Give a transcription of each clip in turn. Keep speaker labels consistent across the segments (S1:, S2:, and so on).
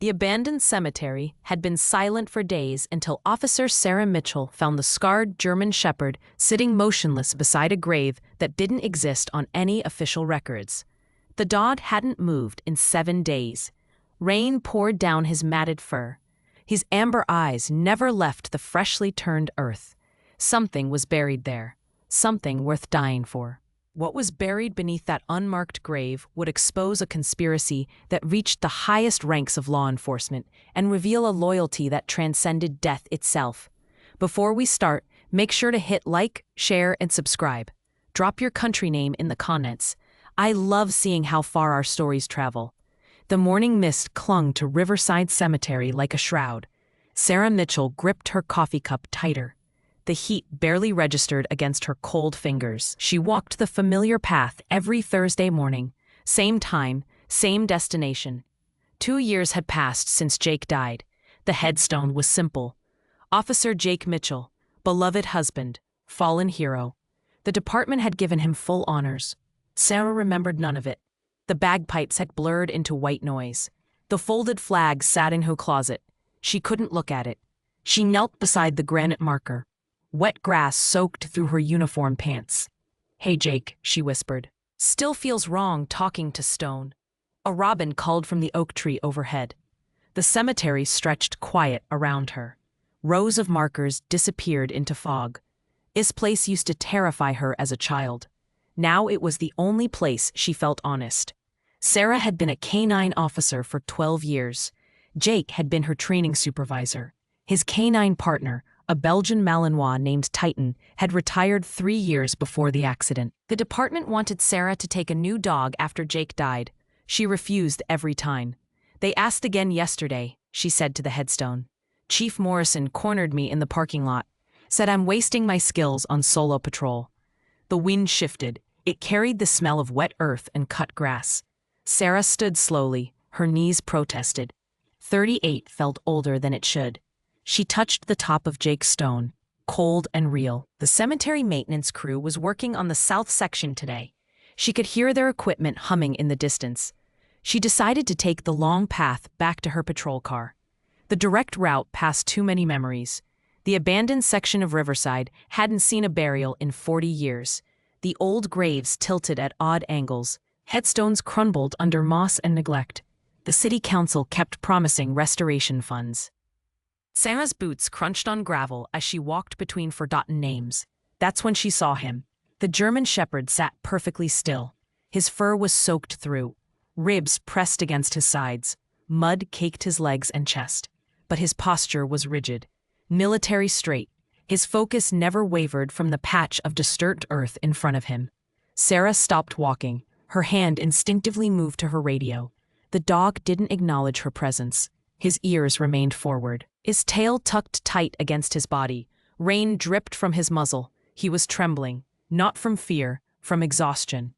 S1: The abandoned cemetery had been silent for days until Officer Sarah Mitchell found the scarred German Shepherd sitting motionless beside a grave that didn't exist on any official records. The dog hadn't moved in 7 days. Rain poured down his matted fur. His amber eyes never left the freshly turned earth. Something was buried there, something worth dying for. What was buried beneath that unmarked grave would expose a conspiracy that reached the highest ranks of law enforcement and reveal a loyalty that transcended death itself. Before we start, make sure to hit like, share, and subscribe. Drop your country name in the comments. I love seeing how far our stories travel. The morning mist clung to Riverside Cemetery like a shroud. Sarah Mitchell gripped her coffee cup tighter. The heat barely registered against her cold fingers. She walked the familiar path every Thursday morning. Same time, same destination. 2 years had passed since Jake died. The headstone was simple. Officer Jake Mitchell, beloved husband, fallen hero. The department had given him full honors. Sarah remembered none of it. The bagpipes had blurred into white noise. The folded flag sat in her closet. She couldn't look at it. She knelt beside the granite marker. Wet grass soaked through her uniform pants. "Hey, Jake," she whispered. "Still feels wrong talking to stone." A robin called from the oak tree overhead. The cemetery stretched quiet around her. Rows of markers disappeared into fog. This place used to terrify her as a child. Now it was the only place she felt honest. Sarah had been a canine officer for 12 years. Jake had been her training supervisor. His canine partner, a Belgian Malinois named Titan, had retired 3 years before the accident. The department wanted Sarah to take a new dog after Jake died. She refused every time. "They asked again yesterday," she said to the headstone. "Chief Morrison cornered me in the parking lot, said I'm wasting my skills on solo patrol." The wind shifted. It carried the smell of wet earth and cut grass. Sarah stood slowly. Her knees protested. 38 felt older than it should. She touched the top of Jake's stone, cold and real. The cemetery maintenance crew was working on the south section today. She could hear their equipment humming in the distance. She decided to take the long path back to her patrol car. The direct route passed too many memories. The abandoned section of Riverside hadn't seen a burial in 40 years. The old graves tilted at odd angles. Headstones crumbled under moss and neglect. The city council kept promising restoration funds. Sarah's boots crunched on gravel as she walked between forgotten names. That's when she saw him. The German Shepherd sat perfectly still. His fur was soaked through. Ribs pressed against his sides. Mud caked his legs and chest. But his posture was rigid. Military straight. His focus never wavered from the patch of disturbed earth in front of him. Sarah stopped walking. Her hand instinctively moved to her radio. The dog didn't acknowledge her presence. His ears remained forward. His tail tucked tight against his body. Rain dripped from his muzzle. He was trembling, not from fear, from exhaustion.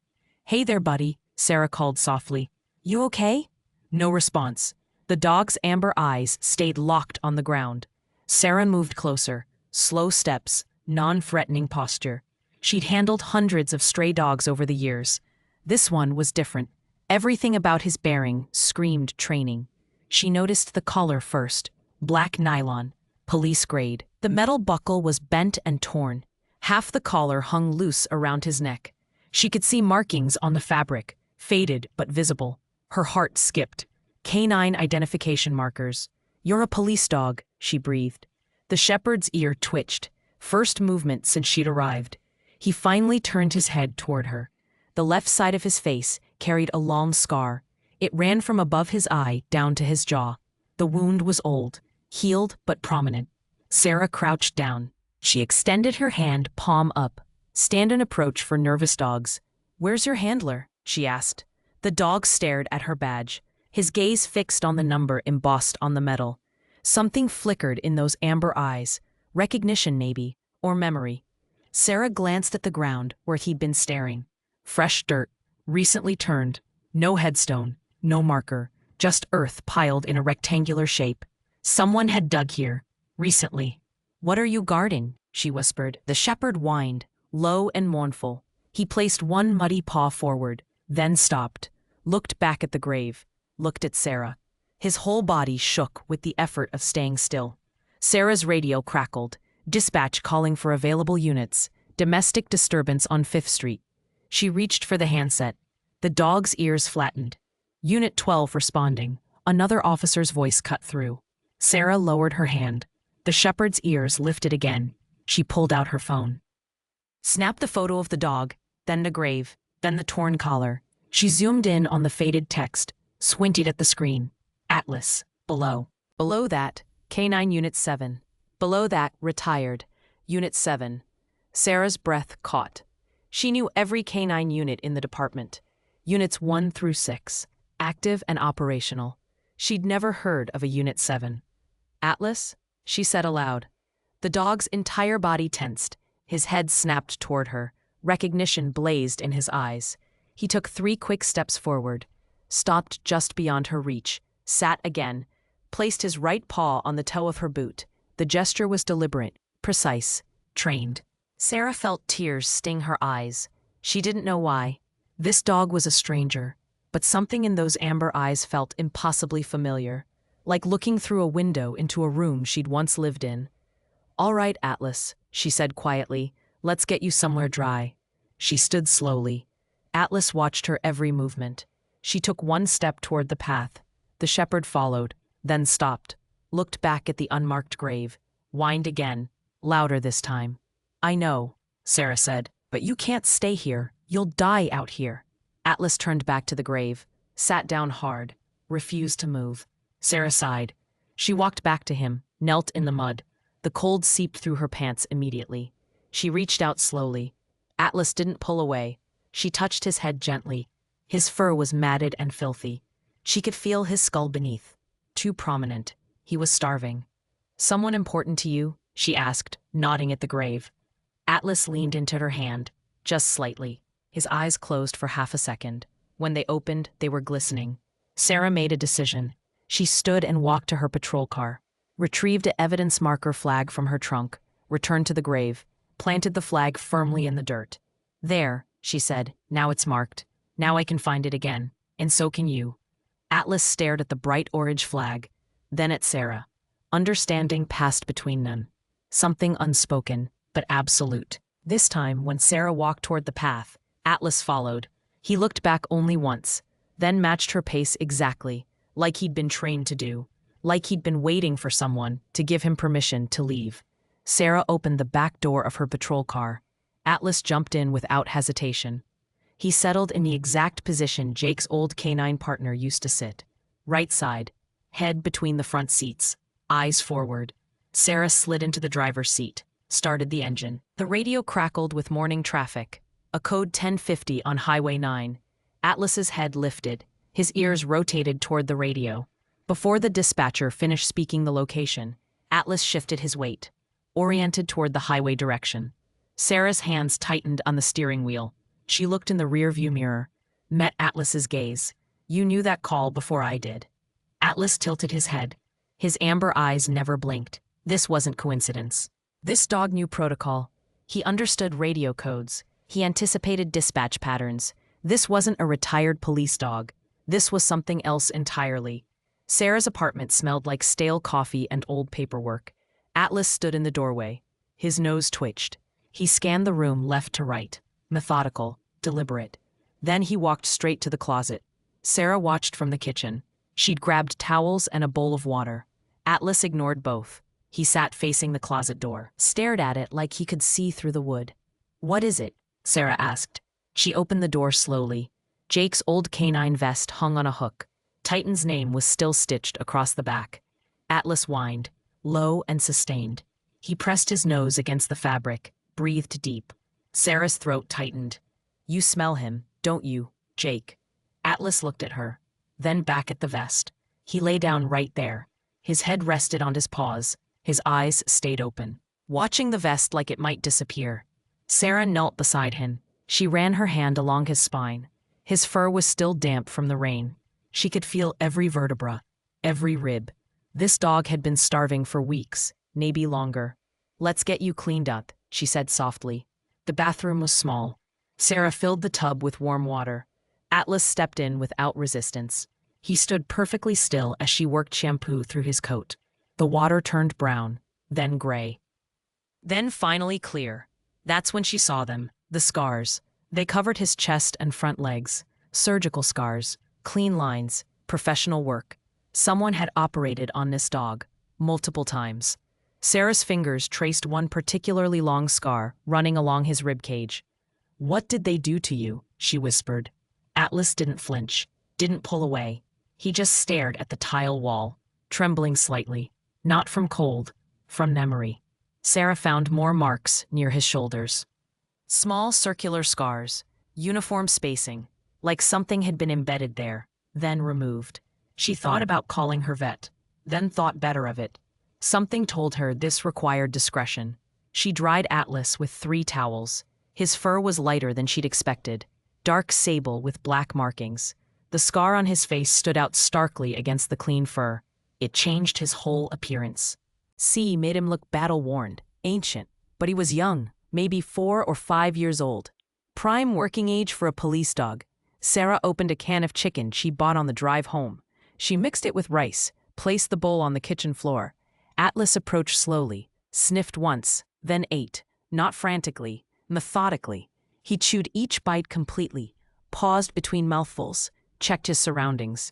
S1: "Hey there, buddy," Sarah called softly. "You okay?" No response. The dog's amber eyes stayed locked on the ground. Sarah moved closer. Slow steps, non-threatening posture. She'd handled hundreds of stray dogs over the years. This one was different. Everything about his bearing screamed training. She noticed the collar first. Black nylon, police grade. The metal buckle was bent and torn. Half the collar hung loose around his neck. She could see markings on the fabric, faded but visible. Her heart skipped. Canine identification markers. "You're a police dog," she breathed. The shepherd's ear twitched. First movement since she'd arrived. He finally turned his head toward her. The left side of his face carried a long scar. It ran from above his eye down to his jaw. The wound was old, healed but prominent. Sarah crouched down. She extended her hand palm up. Stand and approach for nervous dogs. "Where's your handler?" she asked. The dog stared at her badge, his gaze fixed on the number embossed on the metal. Something flickered in those amber eyes. Recognition maybe, or memory. Sarah glanced at the ground where he'd been staring. Fresh dirt, recently turned. No headstone, no marker, just earth piled in a rectangular shape. Someone had dug here, recently. "What are you guarding?" she whispered. The shepherd whined, low and mournful. He placed one muddy paw forward, then stopped, looked back at the grave, looked at Sarah. His whole body shook with the effort of staying still. Sarah's radio crackled. Dispatch calling for available units. Domestic disturbance on 5th Street. She reached for the handset. The dog's ears flattened. Unit 12 responding. Another officer's voice cut through. Sarah lowered her hand. The shepherd's ears lifted again. She pulled out her phone. Snapped the photo of the dog, then the grave, then the torn collar. She zoomed in on the faded text, squinted at the screen. Atlas, below. Below that, K9 Unit 7. Below that, retired. Unit 7. Sarah's breath caught. She knew every K9 unit in the department. Units 1 through 6. Active and operational. She'd never heard of a Unit 7. Atlas? She said aloud. The dog's entire body tensed. His head snapped toward her. Recognition blazed in his eyes. He took 3 quick steps forward, stopped just beyond her reach, sat again, placed his right paw on the toe of her boot. The gesture was deliberate, precise, trained. Sarah felt tears sting her eyes. She didn't know why. This dog was a stranger, but something in those amber eyes felt impossibly familiar, like looking through a window into a room she'd once lived in. "All right, Atlas," she said quietly. "Let's get you somewhere dry." She stood slowly. Atlas watched her every movement. She took 1 step toward the path. The shepherd followed, then stopped, looked back at the unmarked grave, whined again, louder this time. "I know," Sarah said, "but you can't stay here. You'll die out here." Atlas turned back to the grave, sat down hard, refused to move. Sarah sighed. She walked back to him, knelt in the mud. The cold seeped through her pants immediately. She reached out slowly. Atlas didn't pull away. She touched his head gently. His fur was matted and filthy. She could feel his skull beneath. Too prominent. He was starving. "Someone important to you?" she asked, nodding at the grave. Atlas leaned into her hand, just slightly. His eyes closed for half a second. When they opened, they were glistening. Sarah made a decision. She stood and walked to her patrol car, retrieved an evidence marker flag from her trunk, returned to the grave, planted the flag firmly in the dirt. "There," she said, "now it's marked. Now I can find it again, and so can you." Atlas stared at the bright orange flag, then at Sarah. Understanding passed between them. Something unspoken, but absolute. This time, when Sarah walked toward the path, Atlas followed. He looked back only once, then matched her pace exactly, like he'd been trained to do, like he'd been waiting for someone to give him permission to leave. Sarah opened the back door of her patrol car. Atlas jumped in without hesitation. He settled in the exact position Jake's old canine partner used to sit. Right side, head between the front seats, eyes forward. Sarah slid into the driver's seat, started the engine. The radio crackled with morning traffic. A code 1050 on Highway 9. Atlas's head lifted. His ears rotated toward the radio. Before the dispatcher finished speaking the location, Atlas shifted his weight, oriented toward the highway direction. Sarah's hands tightened on the steering wheel. She looked in the rearview mirror, met Atlas's gaze. "You knew that call before I did." Atlas tilted his head. His amber eyes never blinked. This wasn't coincidence. This dog knew protocol. He understood radio codes. He anticipated dispatch patterns. This wasn't a retired police dog. This was something else entirely. Sarah's apartment smelled like stale coffee and old paperwork. Atlas stood in the doorway. His nose twitched. He scanned the room left to right, methodical, deliberate. Then he walked straight to the closet. Sarah watched from the kitchen. She'd grabbed towels and a bowl of water. Atlas ignored both. He sat facing the closet door, stared at it like he could see through the wood. "What is it?" Sarah asked. She opened the door slowly. Jake's old canine vest hung on a hook. Titan's name was still stitched across the back. Atlas whined, low and sustained. He pressed his nose against the fabric, breathed deep. Sarah's throat tightened. "You smell him, don't you, Jake?" Atlas looked at her, then back at the vest. He lay down right there. His head rested on his paws. His eyes stayed open, watching the vest like it might disappear. Sarah knelt beside him. She ran her hand along his spine. His fur was still damp from the rain. She could feel every vertebra, every rib. This dog had been starving for weeks, maybe longer. "Let's get you cleaned up," she said softly. The bathroom was small. Sarah filled the tub with warm water. Atlas stepped in without resistance. He stood perfectly still as she worked shampoo through his coat. The water turned brown, then gray. Then finally clear. That's when she saw them, the scars. They covered his chest and front legs. Surgical scars, clean lines, professional work. Someone had operated on this dog, multiple times. Sarah's fingers traced one particularly long scar running along his rib cage. "What did they do to you?" she whispered. Atlas didn't flinch, didn't pull away. He just stared at the tile wall, trembling slightly, not from cold, from memory. Sarah found more marks near his shoulders. Small circular scars, uniform spacing, like something had been embedded there, then removed. She thought about calling her vet, then thought better of it. Something told her this required discretion. She dried Atlas with 3 towels. His fur was lighter than she'd expected, dark sable with black markings. The scar on his face stood out starkly against the clean fur. It changed his whole appearance. C made him look battle-worn, ancient, but he was young, maybe 4 or 5 years old. Prime working age for a police dog. Sarah opened a can of chicken she bought on the drive home. She mixed it with rice, placed the bowl on the kitchen floor. Atlas approached slowly, sniffed once, then ate, not frantically, methodically. He chewed each bite completely, paused between mouthfuls, checked his surroundings.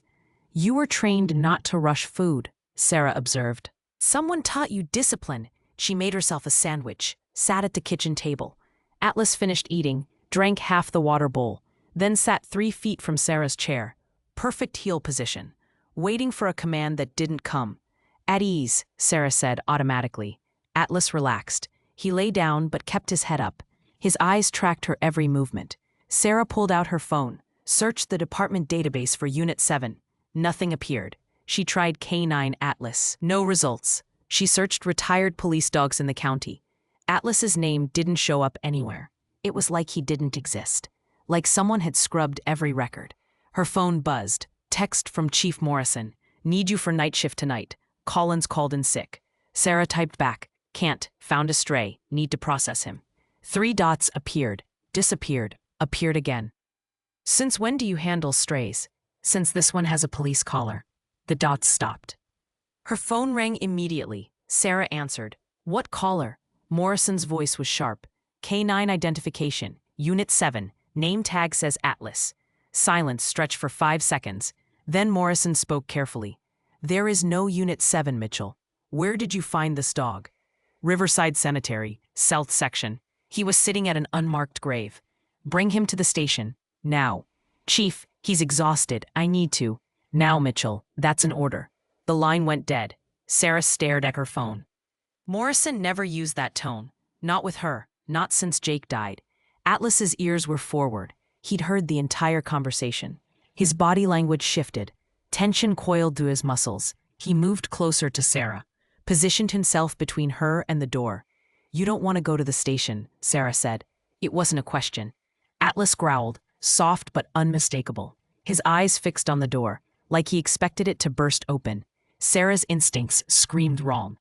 S1: "You were trained not to rush food," Sarah observed. "Someone taught you discipline." She made herself a sandwich, sat at the kitchen table. Atlas finished eating, drank half the water bowl, then sat 3 feet from Sarah's chair. Perfect heel position, waiting for a command that didn't come. "At ease," Sarah said automatically. Atlas relaxed. He lay down but kept his head up. His eyes tracked her every movement. Sarah pulled out her phone, searched the department database for Unit 7. Nothing appeared. She tried K9 Atlas. No results. She searched retired police dogs in the county. Atlas's name didn't show up anywhere. It was like he didn't exist. Like someone had scrubbed every record. Her phone buzzed. Text from Chief Morrison. "Need you for night shift tonight. Collins called in sick." Sarah typed back. "Can't. Found a stray. Need to process him." 3 dots appeared, disappeared, appeared again. "Since when do you handle strays?" "Since this one has a police collar." The dots stopped. Her phone rang immediately. Sarah answered. "What collar?" Morrison's voice was sharp. "K9 identification. Unit 7. Name tag says Atlas." Silence stretched for 5 seconds. Then Morrison spoke carefully. "There is no Unit 7, Mitchell. Where did you find this dog?" "Riverside Cemetery, South Section. He was sitting at an unmarked grave." "Bring him to the station. Now." "Chief, he's exhausted. I need to." "Now, Mitchell. That's an order." The line went dead. Sarah stared at her phone. Morrison never used that tone. Not with her. Not since Jake died. Atlas's ears were forward. He'd heard the entire conversation. His body language shifted. Tension coiled through his muscles. He moved closer to Sarah, positioned himself between her and the door. "You don't want to go to the station," Sarah said. It wasn't a question. Atlas growled, soft but unmistakable. His eyes fixed on the door, like he expected it to burst open. Sarah's instincts screamed wrong.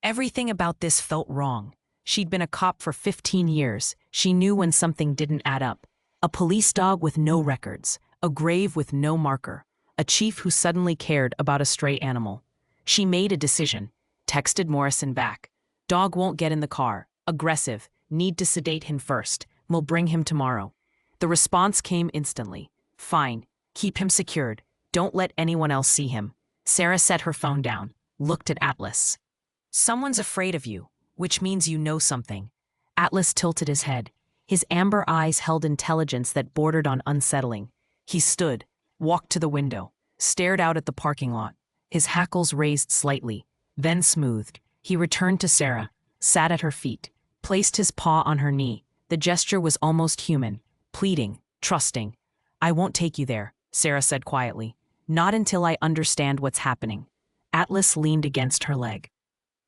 S1: Everything about this felt wrong. She'd been a cop for 15 years. She knew when something didn't add up. A police dog with no records, a grave with no marker, a chief who suddenly cared about a stray animal. She made a decision, texted Morrison back. "Dog won't get in the car. Aggressive. Need to sedate him first. We'll bring him tomorrow." The response came instantly. "Fine. Keep him secured. Don't let anyone else see him." Sarah set her phone down, looked at Atlas. "Someone's afraid of you, which means you know something." Atlas tilted his head. His amber eyes held intelligence that bordered on unsettling. He stood, walked to the window, stared out at the parking lot. His hackles raised slightly, then smoothed. He returned to Sarah, sat at her feet, placed his paw on her knee. The gesture was almost human, pleading, trusting. "I won't take you there," Sarah said quietly. "Not until I understand what's happening." Atlas leaned against her leg.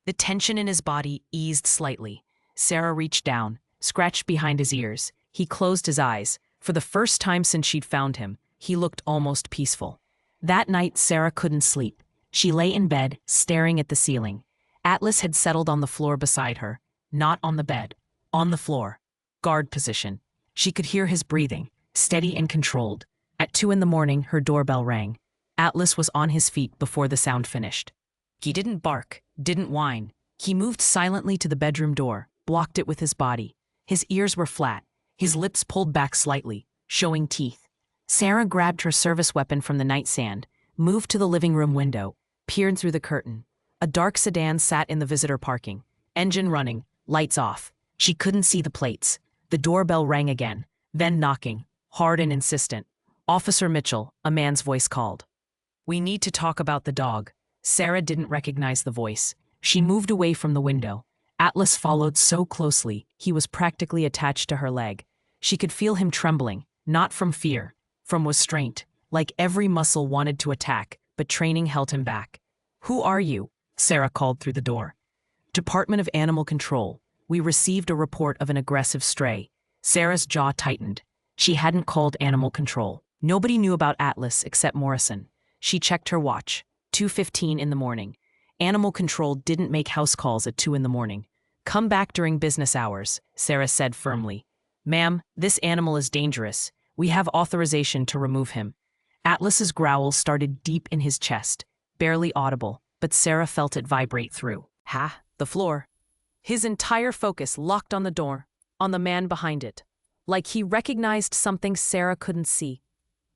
S1: The tension in his body eased slightly. Sarah reached down, scratched behind his ears. He closed his eyes. For the first time since she'd found him, he looked almost peaceful. That night, Sarah couldn't sleep. She lay in bed, staring at the ceiling. Atlas had settled on the floor beside her. Not on the bed. On the floor. Guard position. She could hear his breathing, steady and controlled. At 2 in the morning, her doorbell rang. Atlas was on his feet before the sound finished. He didn't bark, didn't whine. He moved silently to the bedroom door, blocked it with his body. His ears were flat, his lips pulled back slightly, showing teeth. Sarah grabbed her service weapon from the nightstand, moved to the living room window, peered through the curtain. A dark sedan sat in the visitor parking, engine running, lights off. She couldn't see the plates. The doorbell rang again, then knocking, hard and insistent. Officer Mitchell, a man's voice called. "We need to talk about the dog." Sarah didn't recognize the voice. She moved away from the window. Atlas followed so closely, he was practically attached to her leg. She could feel him trembling, not from fear, from restraint, like every muscle wanted to attack, but training held him back. "Who are you?" Sarah called through the door. "Department of Animal Control. We received a report of an aggressive stray." Sarah's jaw tightened. She hadn't called Animal Control. Nobody knew about Atlas except Morrison. She checked her watch. 2:15 in the morning. Animal Control didn't make house calls at 2 in the morning. "Come back during business hours," Sarah said firmly. "Ma'am, this animal is dangerous. We have authorization to remove him." Atlas's growl started deep in his chest, barely audible, but Sarah felt it vibrate through. The floor. His entire focus locked on the door, on the man behind it, like he recognized something Sarah couldn't see.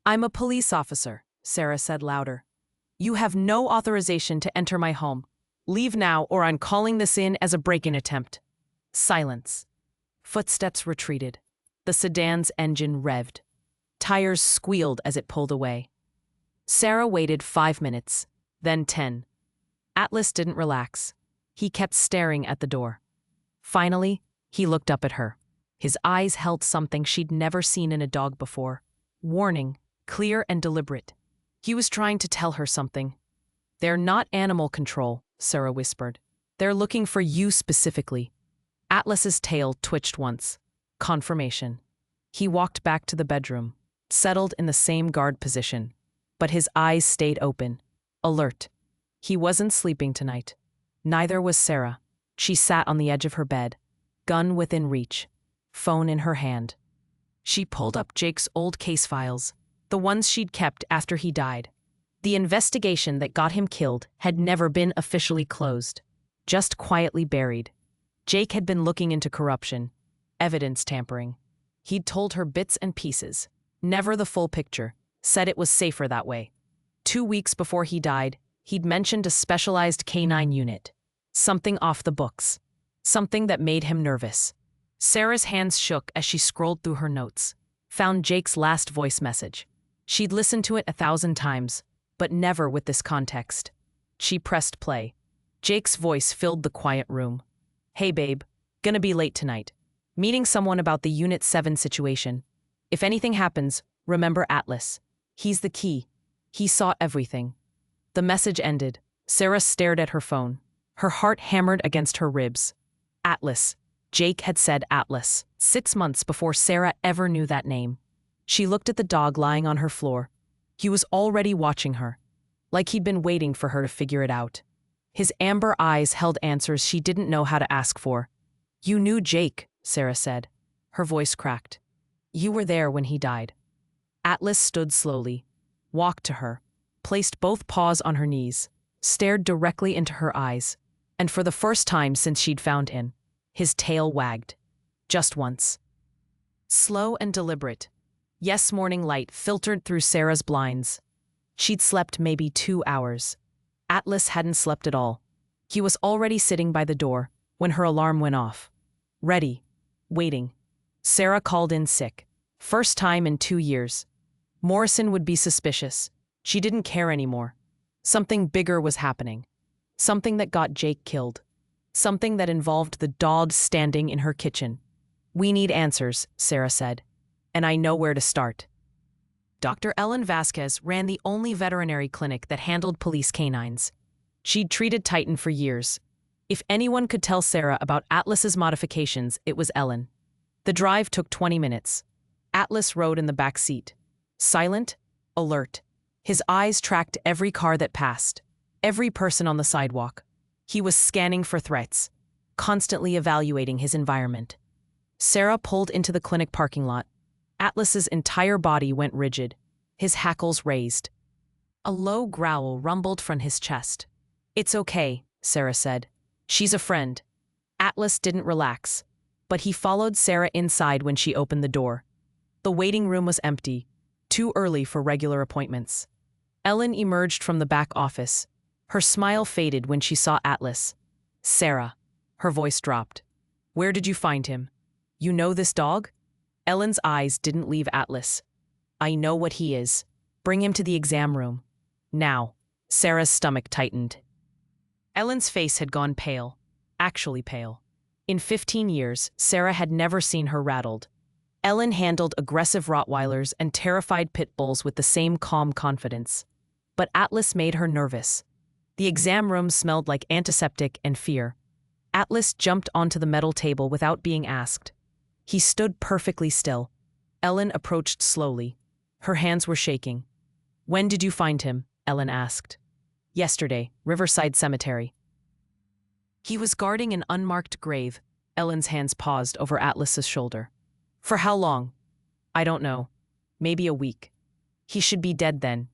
S1: "I'm a police officer," Sarah said louder. "You have no authorization to enter my home. Leave now or I'm calling this in as a break-in attempt." Silence. Footsteps retreated. The sedan's engine revved. Tires squealed as it pulled away. Sarah waited 5 minutes, then 10. Atlas didn't relax. He kept staring at the door. Finally, he looked up at her. His eyes held something she'd never seen in a dog before. Warning, clear and deliberate. He was trying to tell her something. "They're not Animal Control," Sarah whispered. "They're looking for you specifically." Atlas's tail twitched once. Confirmation. He walked back to the bedroom, settled in the same guard position, but his eyes stayed open, alert. He wasn't sleeping tonight. Neither was Sarah. She sat on the edge of her bed, gun within reach, phone in her hand. She pulled up Jake's old case files, the ones she'd kept after he died. The investigation that got him killed had never been officially closed, just quietly buried. Jake had been looking into corruption, evidence tampering. He'd told her bits and pieces, never the full picture, said it was safer that way. 2 weeks before he died, he'd mentioned a specialized canine unit. Something off the books. Something that made him nervous. Sarah's hands shook as she scrolled through her notes, found Jake's last voice message. She'd listened to it 1,000 times, but never with this context. She pressed play. Jake's voice filled the quiet room. "Hey babe, gonna be late tonight. Meeting someone about the Unit 7 situation. If anything happens, remember Atlas. He's the key. He saw everything." The message ended. Sarah stared at her phone. Her heart hammered against her ribs. Atlas. Jake had said Atlas, 6 months before Sarah ever knew that name. She looked at the dog lying on her floor. He was already watching her, like he'd been waiting for her to figure it out. His amber eyes held answers she didn't know how to ask for. "You knew Jake," Sarah said. Her voice cracked. "You were there when he died." Atlas stood slowly, walked to her, placed both paws on her knees, stared directly into her eyes, and for the first time since she'd found him, his tail wagged. Just once. Slow and deliberate. Yes, morning light filtered through Sarah's blinds. She'd slept maybe 2 hours. Atlas hadn't slept at all. He was already sitting by the door when her alarm went off. Ready. Waiting. Sarah called in sick. First time in 2 years. Morrison would be suspicious. She didn't care anymore. Something bigger was happening. Something that got Jake killed. Something that involved the dog standing in her kitchen. "We need answers," Sarah said. "And I know where to start." Dr. Ellen Vasquez ran the only veterinary clinic that handled police canines. She'd treated Titan for years. If anyone could tell Sarah about Atlas's modifications, it was Ellen. The drive took 20 minutes. Atlas rode in the back seat. Silent, alert. His eyes tracked every car that passed, every person on the sidewalk. He was scanning for threats, constantly evaluating his environment. Sarah pulled into the clinic parking lot. Atlas's entire body went rigid, his hackles raised. A low growl rumbled from his chest. "It's okay," Sarah said. "She's a friend." Atlas didn't relax, but he followed Sarah inside when she opened the door. The waiting room was empty, too early for regular appointments. Ellen emerged from the back office. Her smile faded when she saw Atlas. "Sarah." Her voice dropped. "Where did you find him? You know this dog?" Ellen's eyes didn't leave Atlas. "I know what he is. Bring him to the exam room. Now." Sarah's stomach tightened. Ellen's face had gone pale, actually pale. In 15 years, Sarah had never seen her rattled. Ellen handled aggressive Rottweilers and terrified pit bulls with the same calm confidence. But Atlas made her nervous. The exam room smelled like antiseptic and fear. Atlas jumped onto the metal table without being asked. He stood perfectly still. Ellen approached slowly. Her hands were shaking. "When did you find him?" Ellen asked. "Yesterday, Riverside Cemetery." He was guarding an unmarked grave. Ellen's hands paused over Atlas's shoulder. "For how long?" "I don't know. Maybe a week." "He should be dead then."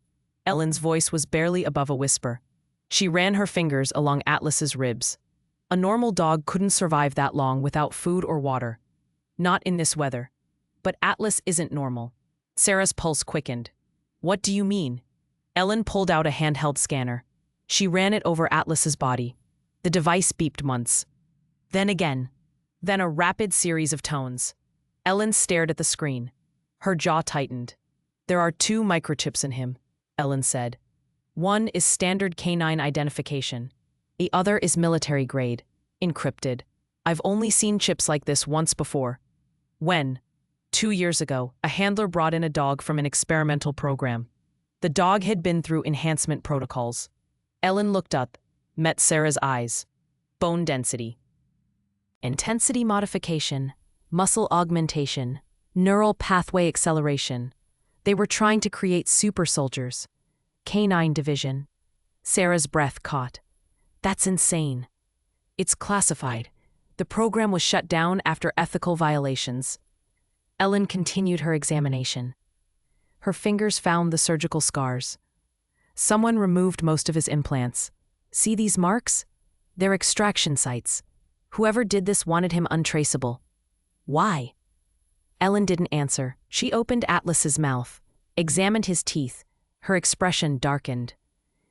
S1: Ellen's voice was barely above a whisper. She ran her fingers along Atlas's ribs. A normal dog couldn't survive that long without food or water. Not in this weather. But Atlas isn't normal. Sarah's pulse quickened. "What do you mean?" Ellen pulled out a handheld scanner. She ran it over Atlas's body. The device beeped once. Then again. Then a rapid series of tones. Ellen stared at the screen. Her jaw tightened. "There are 2 microchips in him," Ellen said. "One is standard canine identification. The other is military grade, encrypted. I've only seen chips like this once before." "When?" 2 years ago, a handler brought in a dog from an experimental program. The dog had been through enhancement protocols. Ellen looked up, met Sarah's eyes. Bone density. Intensity modification, muscle augmentation, neural pathway acceleration. They were trying to create super soldiers. Canine division. Sarah's breath caught. "That's insane." "It's classified. The program was shut down after ethical violations." Ellen continued her examination. Her fingers found the surgical scars. Someone removed most of his implants. "See these marks? They're extraction sites. Whoever did this wanted him untraceable." "Why?" Ellen didn't answer. She opened Atlas's mouth, examined his teeth. Her expression darkened.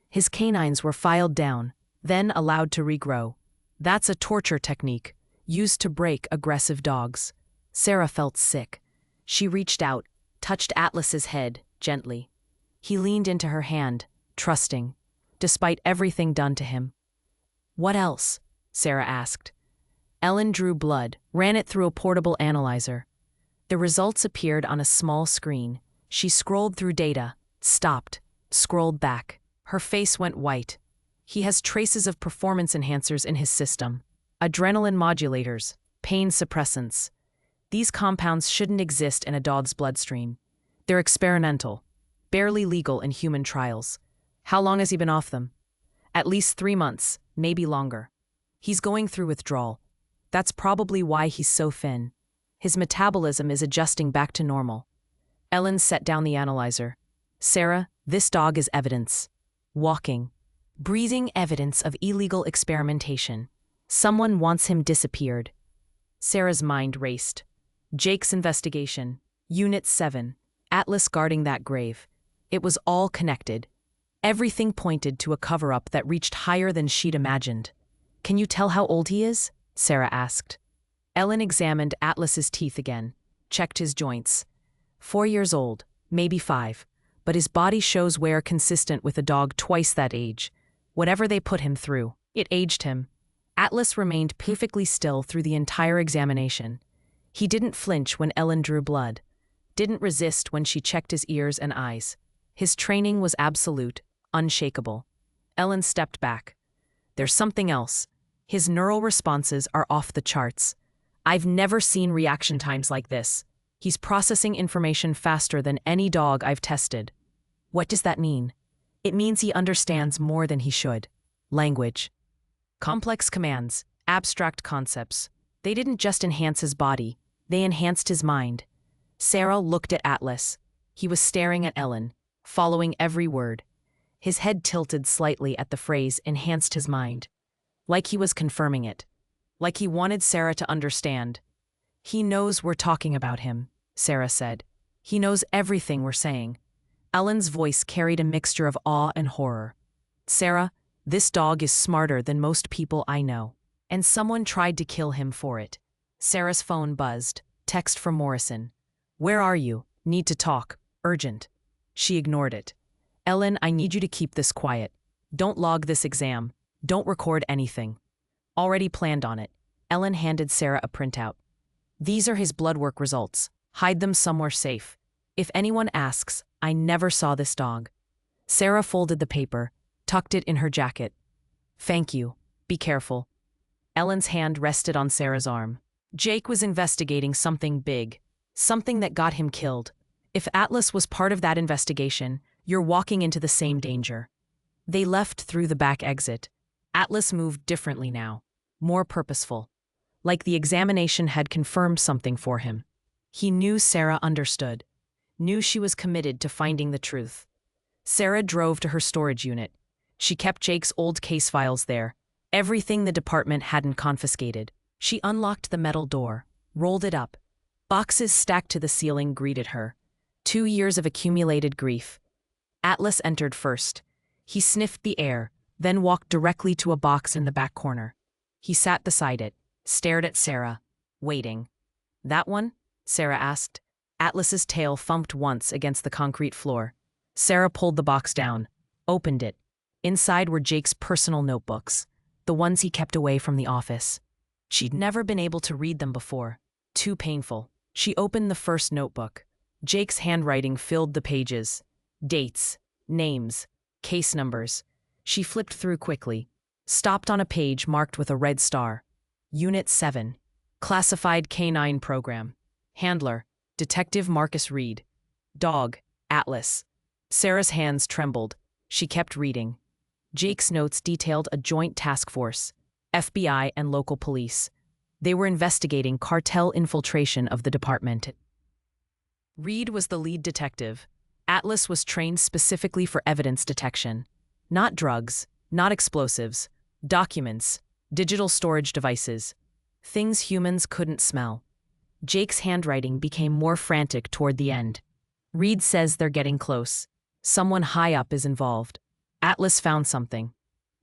S1: His canines were filed down, then allowed to regrow. That's a torture technique, used to break aggressive dogs. Sarah felt sick. She reached out, touched Atlas's head, gently. He leaned into her hand, trusting, despite everything done to him. "What else?" Sarah asked. Ellen drew blood, ran it through a portable analyzer. The results appeared on a small screen. She scrolled through data, stopped, scrolled back. Her face went white. "He has traces of performance enhancers in his system. Adrenaline modulators, pain suppressants. These compounds shouldn't exist in a dog's bloodstream. They're experimental, barely legal in human trials." "How long has he been off them?" "At least 3 months, maybe longer. He's going through withdrawal. That's probably why he's so thin. His metabolism is adjusting back to normal." Ellen set down the analyzer. "Sarah, this dog is evidence. Walking, breathing evidence of illegal experimentation. Someone wants him disappeared." Sarah's mind raced. Jake's investigation, Unit 7, Atlas guarding that grave. It was all connected. Everything pointed to a cover-up that reached higher than she'd imagined. "Can you tell how old he is?" Sarah asked. Ellen examined Atlas's teeth again, checked his joints. 4 years old, maybe 5, but his body shows wear consistent with a dog twice that age. Whatever they put him through, it aged him. Atlas remained perfectly still through the entire examination. He didn't flinch when Ellen drew blood, didn't resist when she checked his ears and eyes. His training was absolute, unshakable. Ellen stepped back. "There's something else. His neural responses are off the charts. I've never seen reaction times like this. He's processing information faster than any dog I've tested." "What does that mean?" "It means he understands more than he should. Language. Complex commands, abstract concepts. They didn't just enhance his body, they enhanced his mind." Sarah looked at Atlas. He was staring at Ellen, following every word. His head tilted slightly at the phrase enhanced his mind. Like he was confirming it. Like he wanted Sarah to understand. He knows we're talking about him, Sarah said. He knows everything we're saying. Ellen's voice carried a mixture of awe and horror. Sarah, this dog is smarter than most people I know. And someone tried to kill him for it. Sarah's phone buzzed. Text from Morrison. Where are you? Need to talk. Urgent. She ignored it. Ellen, I need you to keep this quiet. Don't log this exam. Don't record anything. Already planned on it. Ellen handed Sarah a printout. These are his blood work results. Hide them somewhere safe. If anyone asks, I never saw this dog. Sarah folded the paper, tucked it in her jacket. Thank you. Be careful. Ellen's hand rested on Sarah's arm. Jake was investigating something big. Something that got him killed. If Atlas was part of that investigation, you're walking into the same danger. They left through the back exit. Atlas moved differently now. More purposeful. Like the examination had confirmed something for him. He knew Sarah understood. Knew she was committed to finding the truth. Sarah drove to her storage unit. She kept Jake's old case files there. Everything the department hadn't confiscated. She unlocked the metal door, rolled it up. Boxes stacked to the ceiling greeted her. 2 years of accumulated grief. Atlas entered first. He sniffed the air, then walked directly to a box in the back corner. He sat beside it, stared at Sarah, waiting. That one? Sarah asked. Atlas's tail thumped once against the concrete floor. Sarah pulled the box down, opened it. Inside were Jake's personal notebooks, the ones he kept away from the office. She'd never been able to read them before. Too painful. She opened the first notebook. Jake's handwriting filled the pages. Dates, names, case numbers. She flipped through quickly, stopped on a page marked with a red star. Unit 7. Classified K-9 Program. Handler, Detective Marcus Reed. Dog, Atlas. Sarah's hands trembled. She kept reading. Jake's notes detailed a joint task force, FBI and local police. They were investigating cartel infiltration of the department. Reed was the lead detective. Atlas was trained specifically for evidence detection. Not drugs, not explosives, documents, digital storage devices, things humans couldn't smell. Jake's handwriting became more frantic toward the end. Reed says they're getting close. Someone high up is involved. Atlas found something.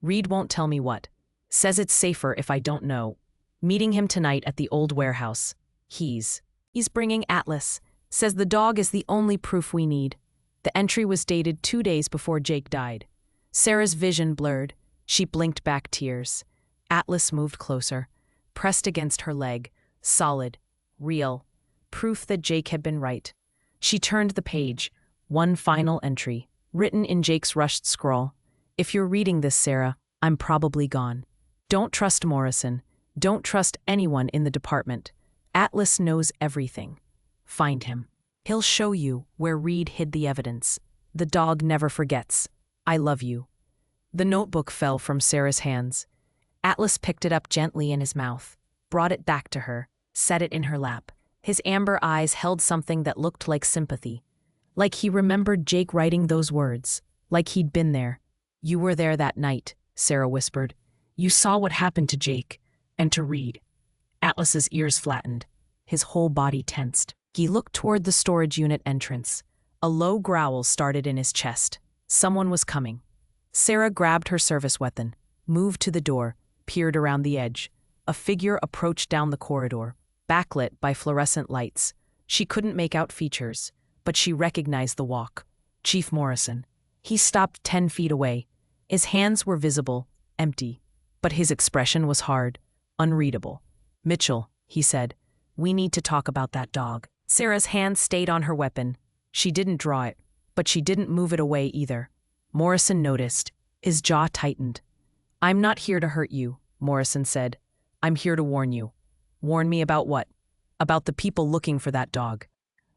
S1: Reed won't tell me what. Says it's safer if I don't know. Meeting him tonight at the old warehouse. He's bringing Atlas. Says the dog is the only proof we need. The entry was dated 2 days before Jake died. Sarah's vision blurred. She blinked back tears. Atlas moved closer, pressed against her leg. Solid. Real. Proof that Jake had been right. She turned the page. One final entry, written in Jake's rushed scrawl. If you're reading this, Sarah, I'm probably gone. Don't trust Morrison. Don't trust anyone in the department. Atlas knows everything. Find him. He'll show you where Reed hid the evidence. The dog never forgets. I love you. The notebook fell from Sarah's hands. Atlas picked it up gently in his mouth, brought it back to her, set it in her lap. His amber eyes held something that looked like sympathy. Like he remembered Jake writing those words. Like he'd been there. You were there that night, Sarah whispered. You saw what happened to Jake and to Reed. Atlas's ears flattened. His whole body tensed. He looked toward the storage unit entrance. A low growl started in his chest. Someone was coming. Sarah grabbed her service weapon, moved to the door, peered around the edge. A figure approached down the corridor, backlit by fluorescent lights. She couldn't make out features, but she recognized the walk. Chief Morrison. He stopped 10 feet away. His hands were visible, empty, but his expression was hard, unreadable. Mitchell, he said, we need to talk about that dog. Sarah's hand stayed on her weapon. She didn't draw it, but she didn't move it away either. Morrison noticed. His jaw tightened. I'm not here to hurt you, Morrison said. I'm here to warn you. Warn me about what? About the people looking for that dog.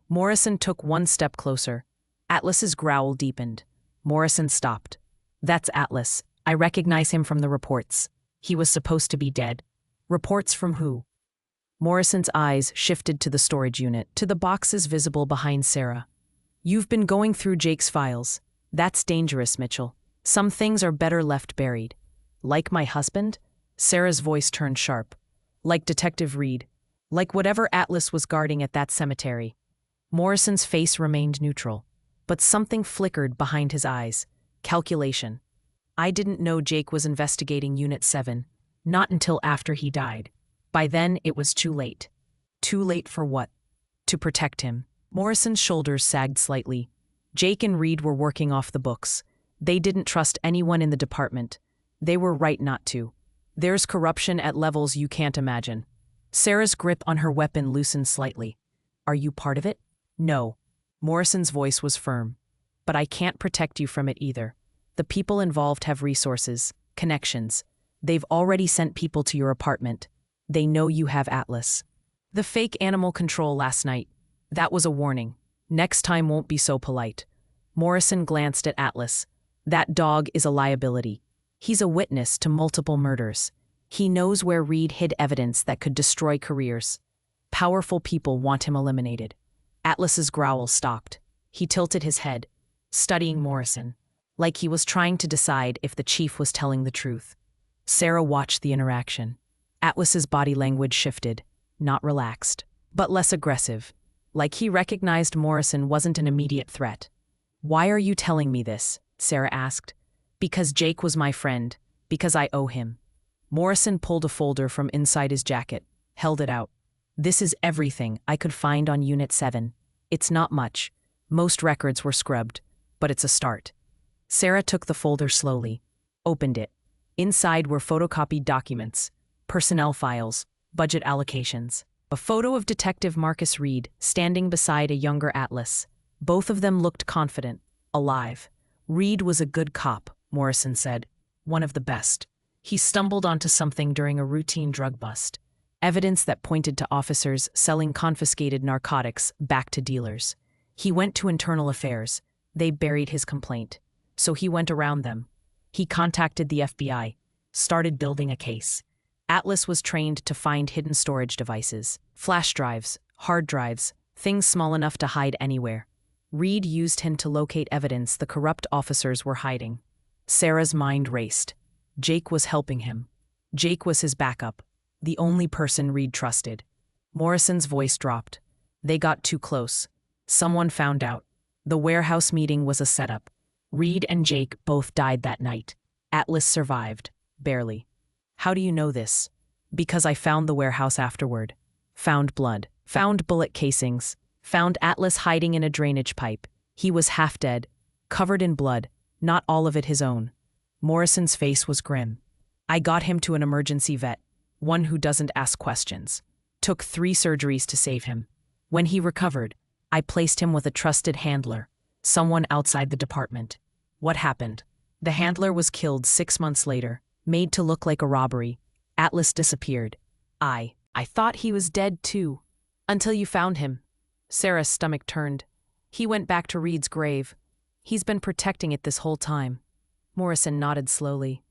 S1: Morrison took one step closer. Atlas's growl deepened. Morrison stopped. That's Atlas. I recognize him from the reports. He was supposed to be dead. Reports from who? Morrison's eyes shifted to the storage unit, to the boxes visible behind Sarah. You've been going through Jake's files. That's dangerous, Mitchell. Some things are better left buried. Like my husband? Sarah's voice turned sharp. Like Detective Reed. Like whatever Atlas was guarding at that cemetery. Morrison's face remained neutral, but something flickered behind his eyes. Calculation. I didn't know Jake was investigating Unit 7, not until after he died. By then, it was too late. Too late for what? To protect him. Morrison's shoulders sagged slightly. Jake and Reed were working off the books. They didn't trust anyone in the department. They were right not to. There's corruption at levels you can't imagine. Sarah's grip on her weapon loosened slightly. Are you part of it? No. Morrison's voice was firm. But I can't protect you from it either. The people involved have resources, connections. They've already sent people to your apartment. They know you have Atlas. The fake animal control last night. That was a warning. Next time won't be so polite. Morrison glanced at Atlas. That dog is a liability. He's a witness to multiple murders. He knows where Reed hid evidence that could destroy careers. Powerful people want him eliminated. Atlas's growl stopped. He tilted his head, studying Morrison, like he was trying to decide if the chief was telling the truth. Sarah watched the interaction. Atlas's body language shifted, not relaxed, but less aggressive, like he recognized Morrison wasn't an immediate threat. Why are you telling me this? Sarah asked. Because Jake was my friend, because I owe him. Morrison pulled a folder from inside his jacket, held it out. This is everything I could find on Unit 7. It's not much. Most records were scrubbed, but it's a start. Sarah took the folder slowly, opened it. Inside were photocopied documents, personnel files, budget allocations. A photo of Detective Marcus Reed standing beside a younger Atlas. Both of them looked confident, alive. Reed was a good cop, Morrison said. One of the best. He stumbled onto something during a routine drug bust. Evidence that pointed to officers selling confiscated narcotics back to dealers. He went to Internal Affairs. They buried his complaint. So he went around them. He contacted the FBI, started building a case. Atlas was trained to find hidden storage devices, flash drives, hard drives, things small enough to hide anywhere. Reed used him to locate evidence the corrupt officers were hiding. Sarah's mind raced. Jake was helping him. Jake was his backup, the only person Reed trusted. Morrison's voice dropped. They got too close. Someone found out. The warehouse meeting was a setup. Reed and Jake both died that night. Atlas survived, barely. How do you know this? Because I found the warehouse afterward. Found blood. Found bullet casings. Found Atlas hiding in a drainage pipe. He was half dead, covered in blood, not all of it his own. Morrison's face was grim. I got him to an emergency vet, one who doesn't ask questions. Took 3 surgeries to save him. When he recovered, I placed him with a trusted handler, someone outside the department. What happened? The handler was killed 6 months later, made to look like a robbery. Atlas disappeared. I thought he was dead too. Until you found him. Sarah's stomach turned. He went back to Reed's grave. He's been protecting it this whole time. Morrison nodded slowly.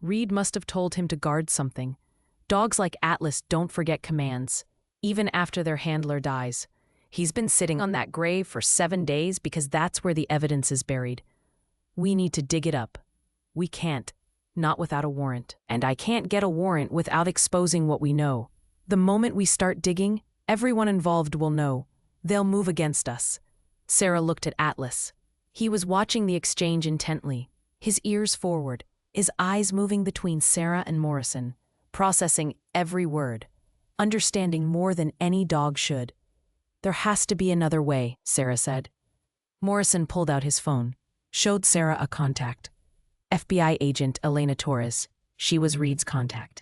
S1: Reed must have told him to guard something. Dogs like Atlas don't forget commands, even after their handler dies. He's been sitting on that grave for 7 days because that's where the evidence is buried. We need to dig it up. We can't. Not without a warrant. And I can't get a warrant without exposing what we know. The moment we start digging, everyone involved will know. They'll move against us. Sarah looked at Atlas. He was watching the exchange intently, his ears forward, his eyes moving between Sarah and Morrison, processing every word, understanding more than any dog should. There has to be another way, Sarah said. Morrison pulled out his phone, showed Sarah a contact. FBI agent Elena Torres. She was Reed's contact.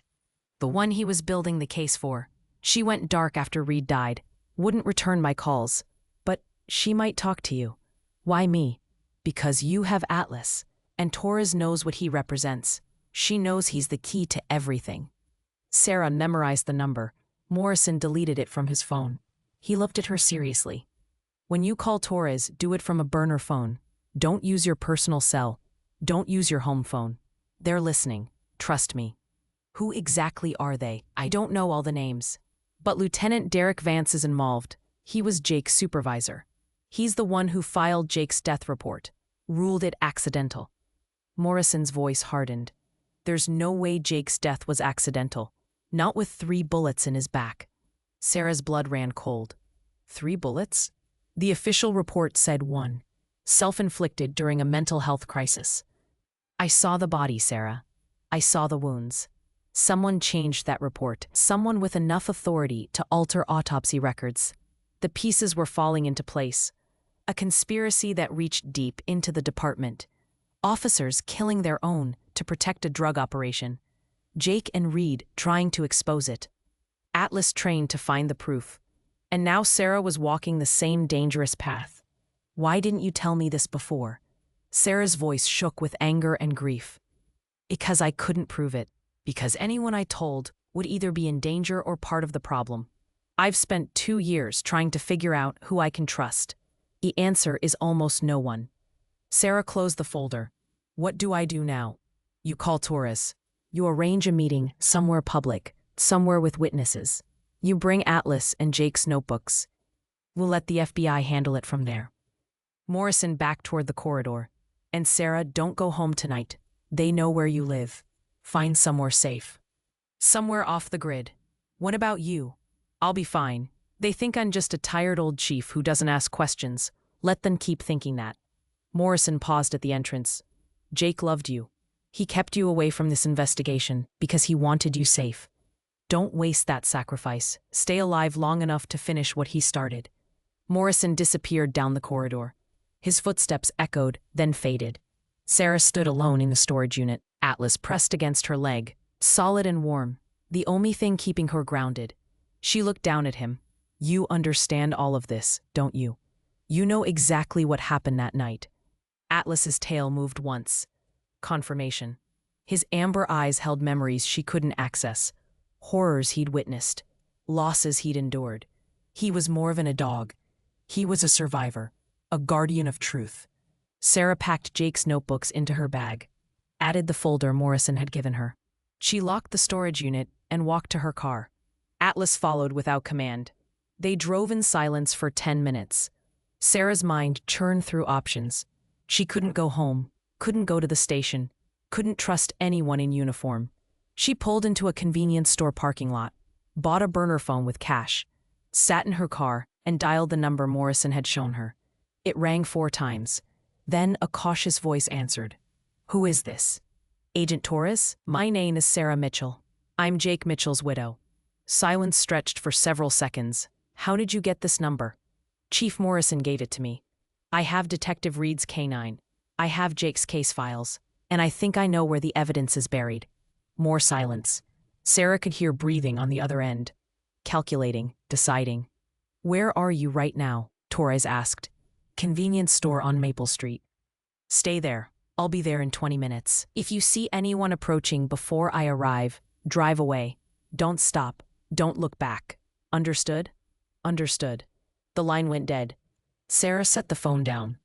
S1: The one he was building the case for. She went dark after Reed died, wouldn't return my calls, but she might talk to you. Why me? Because you have Atlas, and Torres knows what he represents. She knows he's the key to everything. Sarah memorized the number. Morrison deleted it from his phone. He looked at her seriously. When you call Torres, do it from a burner phone. Don't use your personal cell. Don't use your home phone. They're listening. Trust me. Who exactly are they? I don't know all the names. But Lieutenant Derek Vance is involved. He was Jake's supervisor. He's the one who filed Jake's death report, ruled it accidental. Morrison's voice hardened. There's no way Jake's death was accidental. Not with 3 bullets in his back. Sarah's blood ran cold. 3 bullets? The official report said 1. Self-inflicted during a mental health crisis. I saw the body, Sarah. I saw the wounds. Someone changed that report. Someone with enough authority to alter autopsy records. The pieces were falling into place. A conspiracy that reached deep into the department. Officers killing their own to protect a drug operation. Jake and Reed trying to expose it. Atlas trained to find the proof. And now Sarah was walking the same dangerous path. Why didn't you tell me this before? Sarah's voice shook with anger and grief. Because I couldn't prove it. Because anyone I told would either be in danger or part of the problem. I've spent 2 years trying to figure out who I can trust. The answer is almost no one. Sarah closed the folder. What do I do now? You call Torres. You arrange a meeting somewhere public, somewhere with witnesses. You bring Atlas and Jake's notebooks. We'll let the FBI handle it from there. Morrison backed toward the corridor. And Sarah, don't go home tonight. They know where you live. Find somewhere safe. Somewhere off the grid. What about you? I'll be fine. They think I'm just a tired old chief who doesn't ask questions. Let them keep thinking that. Morrison paused at the entrance. Jake loved you. He kept you away from this investigation because he wanted you safe. Don't waste that sacrifice. Stay alive long enough to finish what he started. Morrison disappeared down the corridor. His footsteps echoed, then faded. Sarah stood alone in the storage unit, Atlas pressed against her leg, solid and warm, the only thing keeping her grounded. She looked down at him. You understand all of this, don't you? You know exactly what happened that night. Atlas's tail moved once. Confirmation. His amber eyes held memories she couldn't access. Horrors he'd witnessed. Losses he'd endured. He was more than a dog. He was a survivor. A guardian of truth. Sarah packed Jake's notebooks into her bag. Added the folder Morrison had given her. She locked the storage unit and walked to her car. Atlas followed without command. They drove in silence for 10 minutes. Sarah's mind churned through options. She couldn't go home, couldn't go to the station, couldn't trust anyone in uniform. She pulled into a convenience store parking lot, bought a burner phone with cash, sat in her car, and dialed the number Morrison had shown her. It rang 4 times. Then a cautious voice answered. Who is this? Agent Torres? My name is Sarah Mitchell. I'm Jake Mitchell's widow. Silence stretched for several seconds. How did you get this number? Chief Morrison gave it to me. I have Detective Reed's K9. I have Jake's case files. And I think I know where the evidence is buried. More silence. Sarah could hear breathing on the other end. Calculating, deciding. Where are you right now? Torres asked. Convenience store on Maple Street. Stay there. I'll be there in 20 minutes. If you see anyone approaching before I arrive, drive away. Don't stop. Don't look back. Understood? Understood. The line went dead. Sarah set the phone down.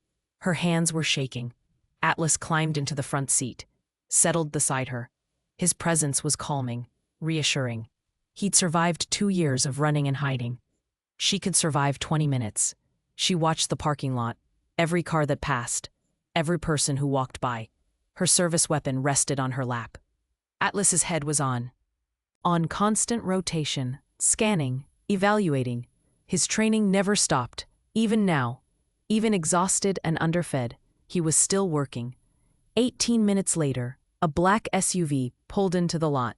S1: Her hands were shaking. Atlas climbed into the front seat, settled beside her. His presence was calming, reassuring. He'd survived 2 years of running and hiding. She could survive 20 minutes. She watched the parking lot, every car that passed, every person who walked by. Her service weapon rested on her lap. Atlas's head was on constant rotation, scanning, evaluating. His training never stopped, even now. Even exhausted and underfed, he was still working. 18 minutes later, a black SUV pulled into the lot.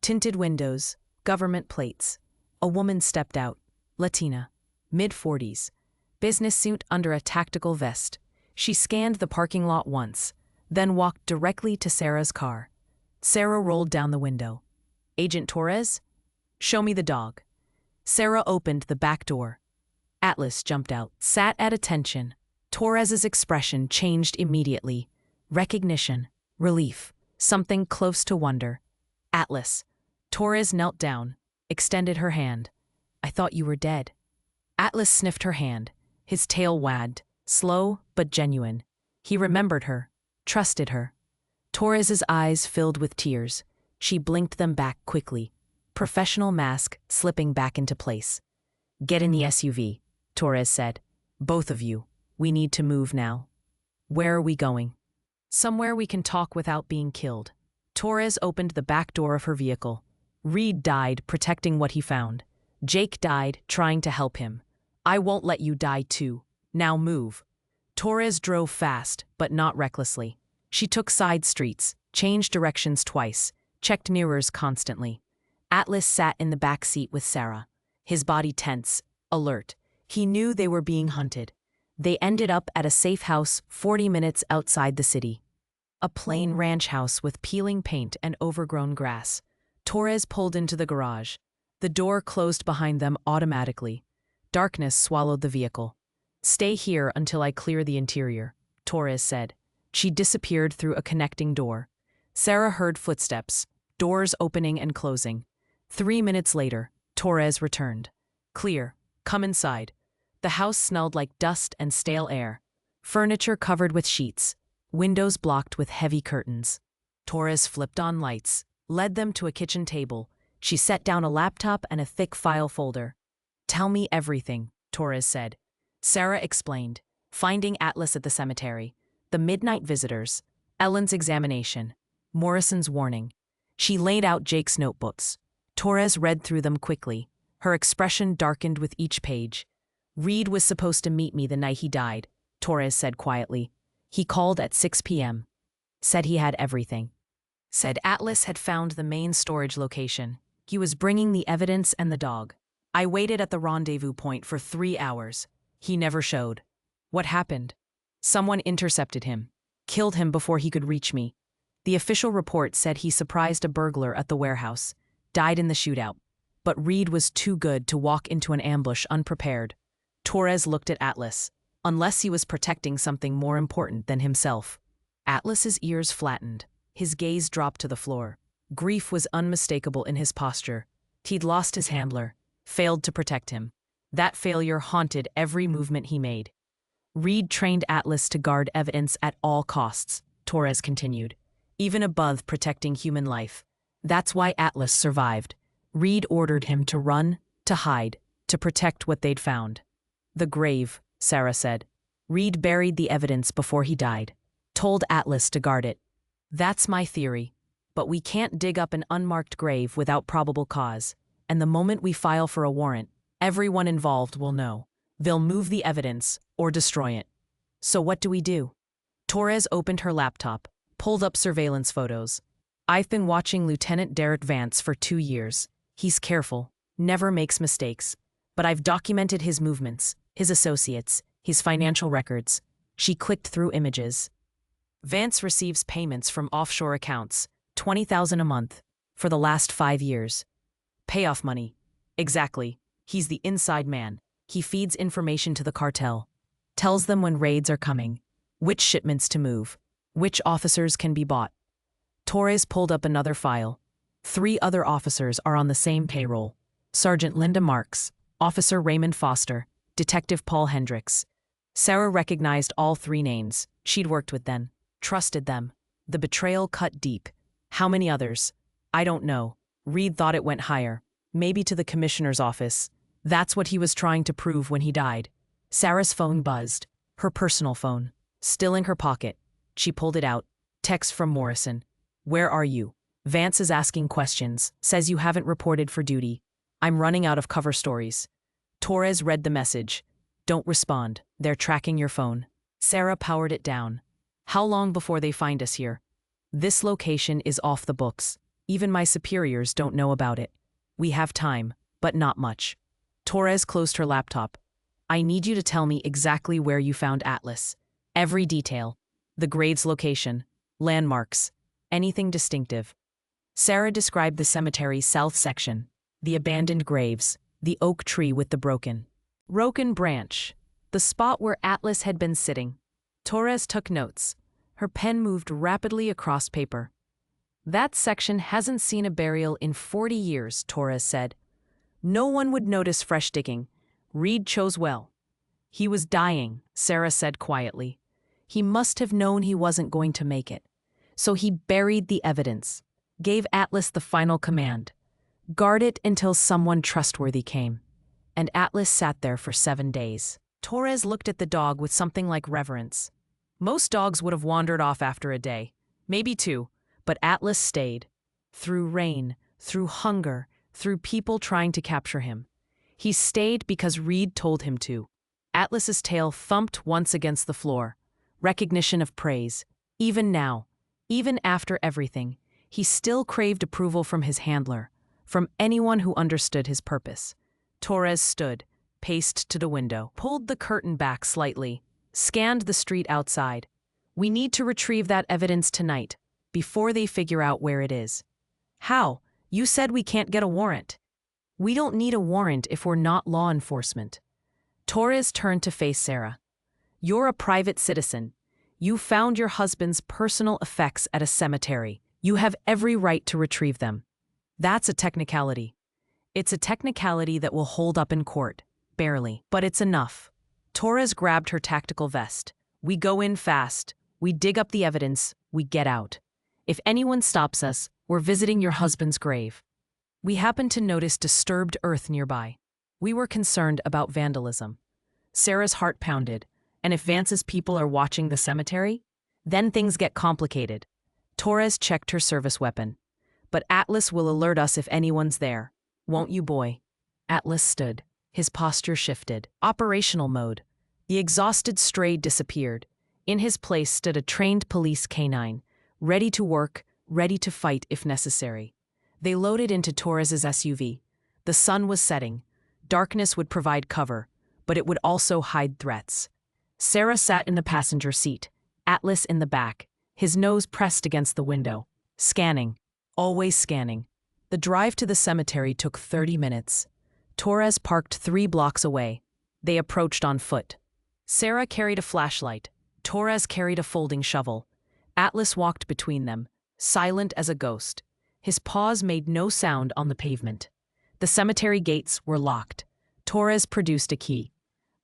S1: Tinted windows, government plates. A woman stepped out, Latina, mid-40s, business suit under a tactical vest. She scanned the parking lot once, then walked directly to Sarah's car. Sarah rolled down the window. Agent Torres? Show me the dog. Sarah opened the back door. Atlas jumped out, sat at attention. Torres's expression changed immediately. Recognition, relief, something close to wonder. Atlas. Torres knelt down, extended her hand. I thought you were dead. Atlas sniffed her hand. His tail wagged, slow but genuine. He remembered her, trusted her. Torres's eyes filled with tears. She blinked them back quickly, professional mask slipping back into place. Get in the SUV, Torres said. Both of you. We need to move now. Where are we going? Somewhere we can talk without being killed. Torres opened the back door of her vehicle. Reed died protecting what he found. Jake died trying to help him. I won't let you die too. Now move. Torres drove fast, but not recklessly. She took side streets, changed directions twice, checked mirrors constantly. Atlas sat in the back seat with Sarah, his body tense, alert. He knew they were being hunted. They ended up at a safe house 40 minutes outside the city. A plain ranch house with peeling paint and overgrown grass. Torres pulled into the garage. The door closed behind them automatically. Darkness swallowed the vehicle. Stay here until I clear the interior, Torres said. She disappeared through a connecting door. Sarah heard footsteps, doors opening and closing. 3 minutes later, Torres returned. Clear. Come inside. The house smelled like dust and stale air. Furniture covered with sheets. Windows blocked with heavy curtains. Torres flipped on lights, led them to a kitchen table. She set down a laptop and a thick file folder. Tell me everything, Torres said. Sarah explained, finding Atlas at the cemetery, the midnight visitors, Ellen's examination, Morrison's warning. She laid out Jake's notebooks. Torres read through them quickly. Her expression darkened with each page. Reed was supposed to meet me the night he died, Torres said quietly. He called at 6 p.m. Said he had everything. Said Atlas had found the main storage location. He was bringing the evidence and the dog. I waited at the rendezvous point for 3 hours. He never showed. What happened? Someone intercepted him. Killed him before he could reach me. The official report said he surprised a burglar at the warehouse. Died in the shootout. But Reed was too good to walk into an ambush unprepared. Torres looked at Atlas. Unless he was protecting something more important than himself. Atlas's ears flattened. His gaze dropped to the floor. Grief was unmistakable in his posture. He'd lost his handler, failed to protect him. That failure haunted every movement he made. Reed trained Atlas to guard evidence at all costs, Torres continued, even above protecting human life. That's why Atlas survived. Reed ordered him to run, to hide, to protect what they'd found. The grave, Sarah said. Reed buried the evidence before he died. Told Atlas to guard it. That's my theory. But we can't dig up an unmarked grave without probable cause. And the moment we file for a warrant, everyone involved will know. They'll move the evidence or destroy it. So what do we do? Torres opened her laptop, pulled up surveillance photos. I've been watching Lieutenant Derek Vance for 2 years. He's careful, never makes mistakes. But I've documented his movements, his associates, his financial records. She clicked through images. Vance receives payments from offshore accounts, $20,000 a month, for the last 5 years. Payoff money. Exactly. He's the inside man. He feeds information to the cartel. Tells them when raids are coming, which shipments to move, which officers can be bought. Torres pulled up another file. 3 other officers are on the same payroll. Sergeant Linda Marks, Officer Raymond Foster, Detective Paul Hendricks. Sarah recognized all 3 names. She'd worked with them, trusted them. The betrayal cut deep. How many others? I don't know. Reed thought it went higher. Maybe to the commissioner's office. That's what he was trying to prove when he died. Sarah's phone buzzed. Her personal phone. Still in her pocket. She pulled it out. Text from Morrison. Where are you? Vance is asking questions. Says you haven't reported for duty. I'm running out of cover stories. Torres read the message. Don't respond. They're tracking your phone. Sarah powered it down. How long before they find us here? This location is off the books. Even my superiors don't know about it. We have time, but not much. Torres closed her laptop. I need you to tell me exactly where you found Atlas. Every detail. The grade's location. Landmarks. Anything distinctive. Sarah described the cemetery's south section. The abandoned graves. The oak tree with the broken branch. The spot where Atlas had been sitting. Torres took notes. Her pen moved rapidly across paper. That section hasn't seen a burial in 40 years, Torres said. No one would notice fresh digging. Reed chose well. He was dying, Sarah said quietly. He must have known he wasn't going to make it. So he buried the evidence. Gave Atlas the final command. Guard it until someone trustworthy came. And Atlas sat there for 7 days. Torres looked at the dog with something like reverence. Most dogs would have wandered off after a day, maybe two, but Atlas stayed. Through rain, through hunger, through people trying to capture him. He stayed because Reed told him to. Atlas's tail thumped once against the floor. Recognition of praise. Even now, even after everything, he still craved approval from his handler, from anyone who understood his purpose. Torres stood, paced to the window, pulled the curtain back slightly, scanned the street outside. We need to retrieve that evidence tonight, before they figure out where it is. How? You said we can't get a warrant. We don't need a warrant if we're not law enforcement. Torres turned to face Sarah. You're a private citizen. You found your husband's personal effects at a cemetery. You have every right to retrieve them. That's a technicality. It's a technicality that will hold up in court. Barely. But it's enough. Torres grabbed her tactical vest. We go in fast. We dig up the evidence. We get out. If anyone stops us, we're visiting your husband's grave. We happened to notice disturbed earth nearby. We were concerned about vandalism. Sarah's heart pounded. And if Vance's people are watching the cemetery? Then things get complicated. Torres checked her service weapon. But Atlas will alert us if anyone's there. Won't you, boy? Atlas stood. His posture shifted. Operational mode. The exhausted stray disappeared. In his place stood a trained police canine, ready to work, ready to fight if necessary. They loaded into Torres's SUV. The sun was setting. Darkness would provide cover, but it would also hide threats. Sarah sat in the passenger seat, Atlas in the back, his nose pressed against the window. Scanning. Always scanning. The drive to the cemetery took 30 minutes. Torres parked 3 blocks away. They approached on foot. Sarah carried a flashlight. Torres carried a folding shovel. Atlas walked between them, silent as a ghost. His paws made no sound on the pavement. The cemetery gates were locked. Torres produced a key.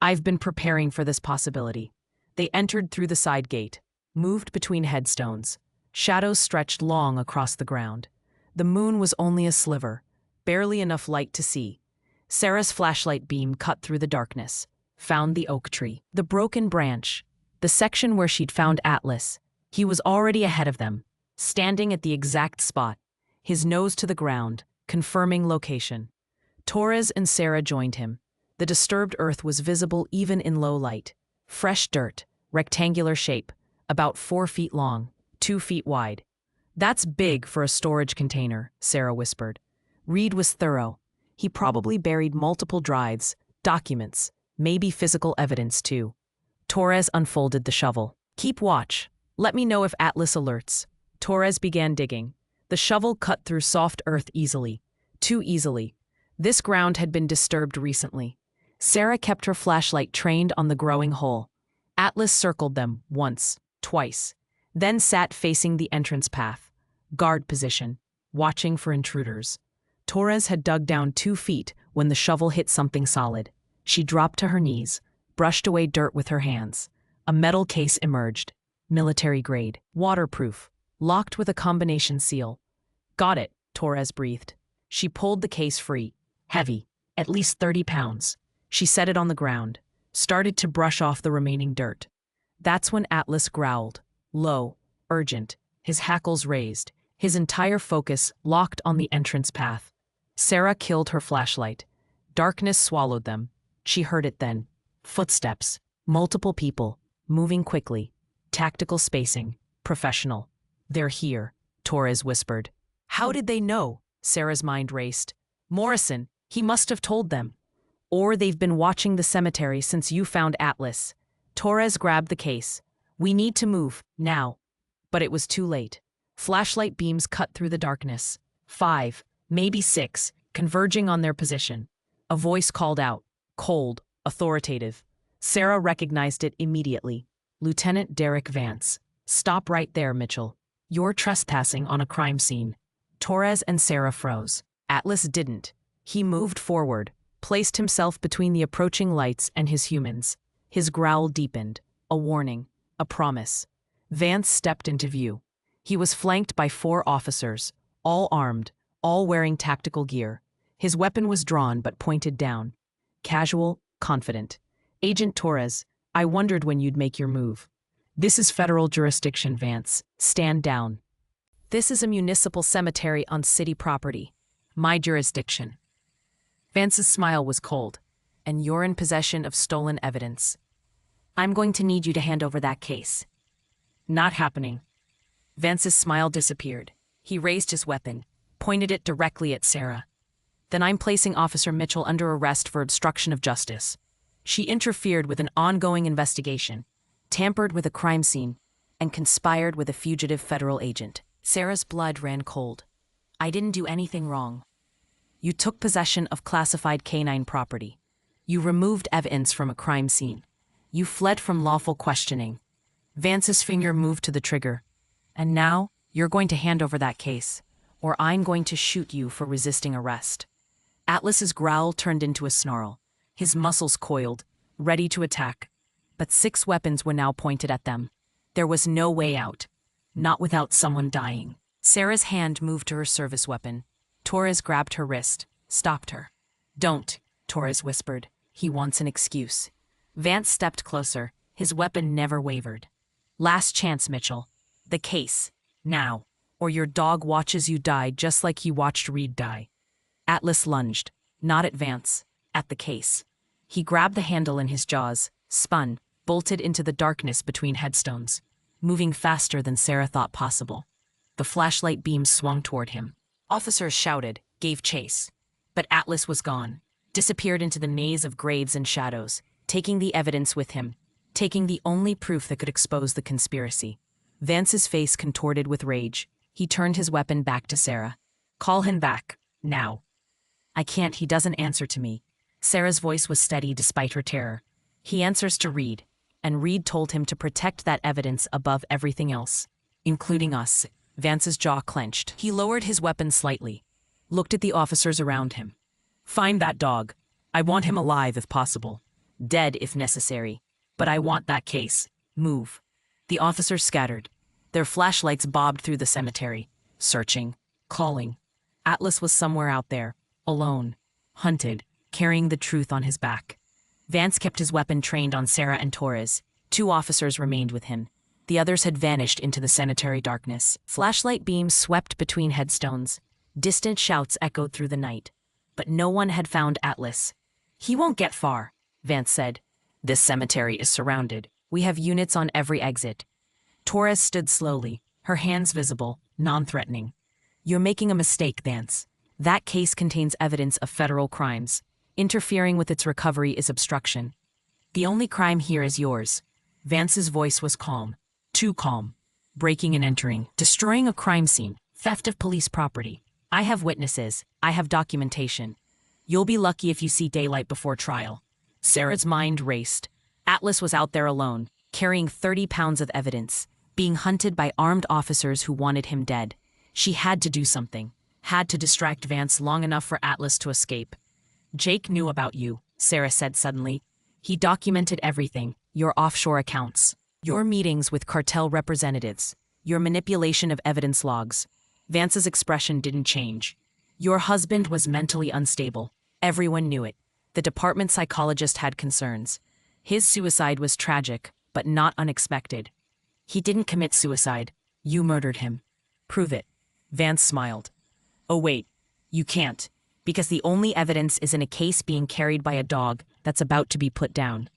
S1: I've been preparing for this possibility. They entered through the side gate, moved between headstones. Shadows stretched long across the ground. The moon was only a sliver, barely enough light to see. Sarah's flashlight beam cut through the darkness, found the oak tree, the broken branch, the section where she'd found Atlas. He was already ahead of them, standing at the exact spot, his nose to the ground, confirming location. Torres and Sarah joined him. The disturbed earth was visible even in low light. Fresh dirt, rectangular shape, about 4 feet long, 2 feet wide. That's big for a storage container, Sarah whispered. Reed was thorough. He probably buried multiple drives, documents, maybe physical evidence too. Torres unfolded the shovel. Keep watch. Let me know if Atlas alerts. Torres began digging. The shovel cut through soft earth easily. Too easily. This ground had been disturbed recently. Sarah kept her flashlight trained on the growing hole. Atlas circled them once, twice, then sat facing the entrance path. Guard position, watching for intruders. Torres had dug down 2 feet when the shovel hit something solid. She dropped to her knees, brushed away dirt with her hands. A metal case emerged. Military grade, waterproof, locked with a combination seal. Got it, Torres breathed. She pulled the case free. Heavy, at least 30 pounds. She set it on the ground, started to brush off the remaining dirt. That's when Atlas growled, low, urgent, his hackles raised, his entire focus locked on the entrance path. Sarah killed her flashlight. Darkness swallowed them. She heard it then. Footsteps, multiple people, moving quickly. Tactical spacing, professional. They're here, Torres whispered. How did they know? Sarah's mind raced. Morrison, he must have told them. Or they've been watching the cemetery since you found Atlas. Torres grabbed the case. We need to move, now. But it was too late. Flashlight beams cut through the darkness. 5, maybe 6, converging on their position. A voice called out, cold, authoritative. Sarah recognized it immediately. Lieutenant Derek Vance. Stop right there, Mitchell. You're trespassing on a crime scene. Torres and Sarah froze. Atlas didn't. He moved forward, placed himself between the approaching lights and his humans. His growl deepened. A warning. A promise. Vance stepped into view. He was flanked by 4 officers, all armed, all wearing tactical gear. His weapon was drawn but pointed down. Casual, confident. Agent Torres, I wondered when you'd make your move. This is federal jurisdiction, Vance. Stand down. This is a municipal cemetery on city property. My jurisdiction. Vance's smile was cold. And you're in possession of stolen evidence. I'm going to need you to hand over that case. Not happening. Vance's smile disappeared. He raised his weapon, pointed it directly at Sarah. Then I'm placing Officer Mitchell under arrest for obstruction of justice. She interfered with an ongoing investigation, tampered with a crime scene, and conspired with a fugitive federal agent. Sarah's blood ran cold. I didn't do anything wrong. You took possession of classified canine property. You removed evidence from a crime scene. You fled from lawful questioning. Vance's finger moved to the trigger. And now, you're going to hand over that case, or I'm going to shoot you for resisting arrest. Atlas's growl turned into a snarl. His muscles coiled, ready to attack. But 6 weapons were now pointed at them. There was no way out. Not without someone dying. Sarah's hand moved to her service weapon. Torres grabbed her wrist, stopped her. Don't, Torres whispered. He wants an excuse. Vance stepped closer. His weapon never wavered. Last chance, Mitchell. The case. Now. Or your dog watches you die just like he watched Reed die. Atlas lunged. Not at Vance. At the case. He grabbed the handle in his jaws, spun, bolted into the darkness between headstones, moving faster than Sarah thought possible. The flashlight beam swung toward him. Officers shouted, gave chase. But Atlas was gone, disappeared into the maze of graves and shadows, taking the evidence with him, taking the only proof that could expose the conspiracy. Vance's face contorted with rage. He turned his weapon back to Sarah. Call him back, now. I can't, he doesn't answer to me. Sarah's voice was steady despite her terror. He answers to Reed, and Reed told him to protect that evidence above everything else, including us. Vance's jaw clenched. He lowered his weapon slightly, looked at the officers around him. Find that dog. I want him alive if possible. Dead if necessary. But I want that case. Move. The officers scattered. Their flashlights bobbed through the cemetery, searching, calling. Atlas was somewhere out there, alone, hunted, carrying the truth on his back. Vance kept his weapon trained on Sarah and Torres. 2 officers remained with him. The others had vanished into the cemetery darkness. Flashlight beams swept between headstones. Distant shouts echoed through the night. But no one had found Atlas. He won't get far, Vance said. This cemetery is surrounded. We have units on every exit. Torres stood slowly, her hands visible, non-threatening. You're making a mistake, Vance. That case contains evidence of federal crimes. Interfering with its recovery is obstruction. The only crime here is yours. Vance's voice was calm. Too calm. Breaking and entering. Destroying a crime scene. Theft of police property. I have witnesses. I have documentation. You'll be lucky if you see daylight before trial. Sarah's mind raced. Atlas was out there alone, carrying 30 pounds of evidence, being hunted by armed officers who wanted him dead. She had to do something. Had to distract Vance long enough for Atlas to escape. Jake knew about you, Sarah said suddenly. He documented everything, your offshore accounts, your meetings with cartel representatives, your manipulation of evidence logs. Vance's expression didn't change. Your husband was mentally unstable. Everyone knew it. The department psychologist had concerns. His suicide was tragic, but not unexpected. He didn't commit suicide. You murdered him. Prove it. Vance smiled. Oh wait, you can't. Because the only evidence is in a case being carried by a dog that's about to be put down.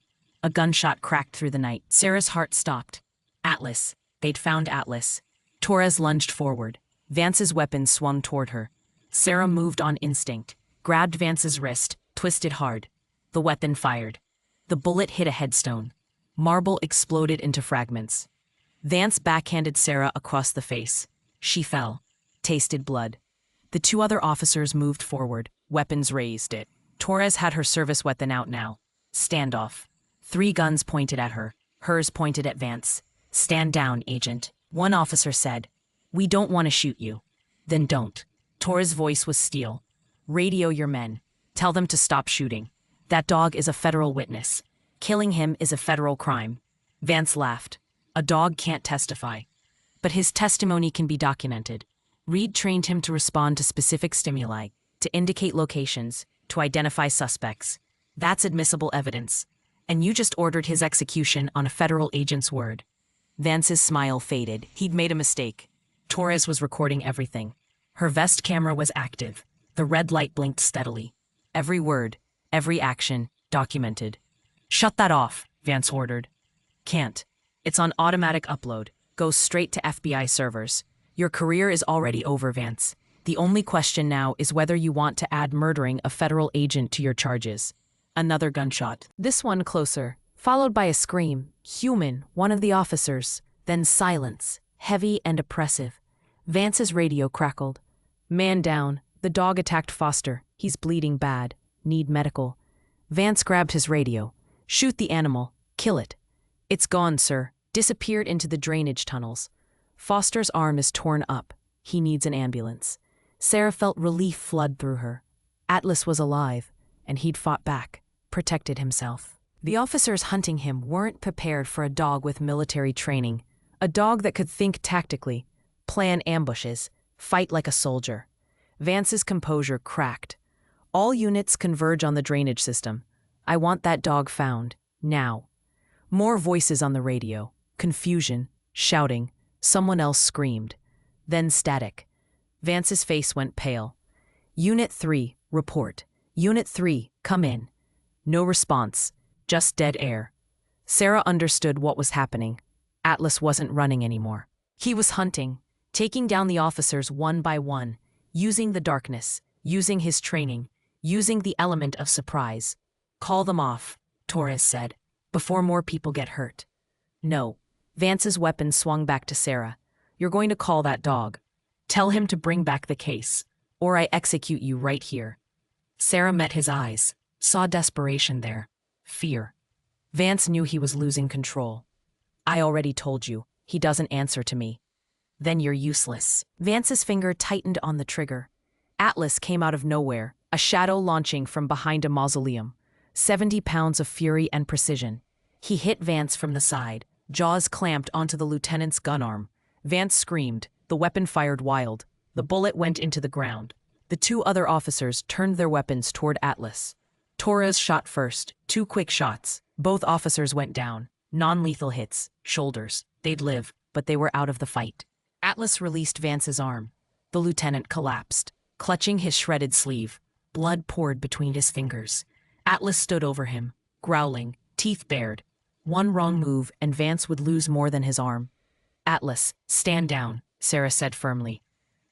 S1: A gunshot cracked through the night. Sarah's heart stopped. Atlas. They'd found Atlas. Torres lunged forward. Vance's weapon swung toward her. Sarah moved on instinct, grabbed Vance's wrist, twisted hard. The weapon fired. The bullet hit a headstone. Marble exploded into fragments. Vance backhanded Sarah across the face. She fell. Tasted blood. The 2 other officers moved forward, weapons raised. Torres had her service weapon out now. Standoff. 3 guns pointed at her. Hers pointed at Vance. Stand down, agent. One officer said. We don't want to shoot you. Then don't. Torres' voice was steel. Radio your men. Tell them to stop shooting. That dog is a federal witness. Killing him is a federal crime. Vance laughed. A dog can't testify. But his testimony can be documented. Reed trained him to respond to specific stimuli, to indicate locations, to identify suspects. That's admissible evidence. And you just ordered his execution on a federal agent's word. Vance's smile faded. He'd made a mistake. Torres was recording everything. Her vest camera was active. The red light blinked steadily. Every word, every action, documented. "Shut that off," Vance ordered. "Can't. It's on automatic upload. Goes straight to FBI servers. Your career is already over, Vance. The only question now is whether you want to add murdering a federal agent to your charges." Another gunshot. This one closer, followed by a scream. Human, one of the officers. Then silence, heavy and oppressive. Vance's radio crackled. "Man down. The dog attacked Foster. He's bleeding bad. Need medical." Vance grabbed his radio. "Shoot the animal. Kill it." "It's gone, sir. Disappeared into the drainage tunnels. Foster's arm is torn up. He needs an ambulance." Sarah felt relief flood through her. Atlas was alive, and he'd fought back, protected himself. The officers hunting him weren't prepared for a dog with military training, a dog that could think tactically, plan ambushes, fight like a soldier. Vance's composure cracked. "All units converge on the drainage system. I want that dog found, now." More voices on the radio. Confusion, shouting. Someone else screamed. Then static. Vance's face went pale. "Unit 3, report. Unit 3, come in." No response, just dead air. Sarah understood what was happening. Atlas wasn't running anymore. He was hunting, taking down the officers one by one, using the darkness, using his training, using the element of surprise. "Call them off," Torres said, "before more people get hurt." "No." Vance's weapon swung back to Sarah. "You're going to call that dog. Tell him to bring back the case, or I execute you right here." Sarah met his eyes, saw desperation there, fear. Vance knew he was losing control. "I already told you, he doesn't answer to me." "Then you're useless." Vance's finger tightened on the trigger. Atlas came out of nowhere, a shadow launching from behind a mausoleum. 70 pounds of fury and precision. He hit Vance from the side, jaws clamped onto the lieutenant's gun arm. Vance screamed. The weapon fired wild. The bullet went into the ground. The two other officers turned their weapons toward Atlas. Torres shot first, 2 quick shots. Both officers went down. Non-lethal hits, shoulders. They'd live, but they were out of the fight. Atlas released Vance's arm. The lieutenant collapsed, clutching his shredded sleeve. Blood poured between his fingers. Atlas stood over him, growling, teeth bared. One wrong move and Vance would lose more than his arm. "Atlas, stand down," Sarah said firmly.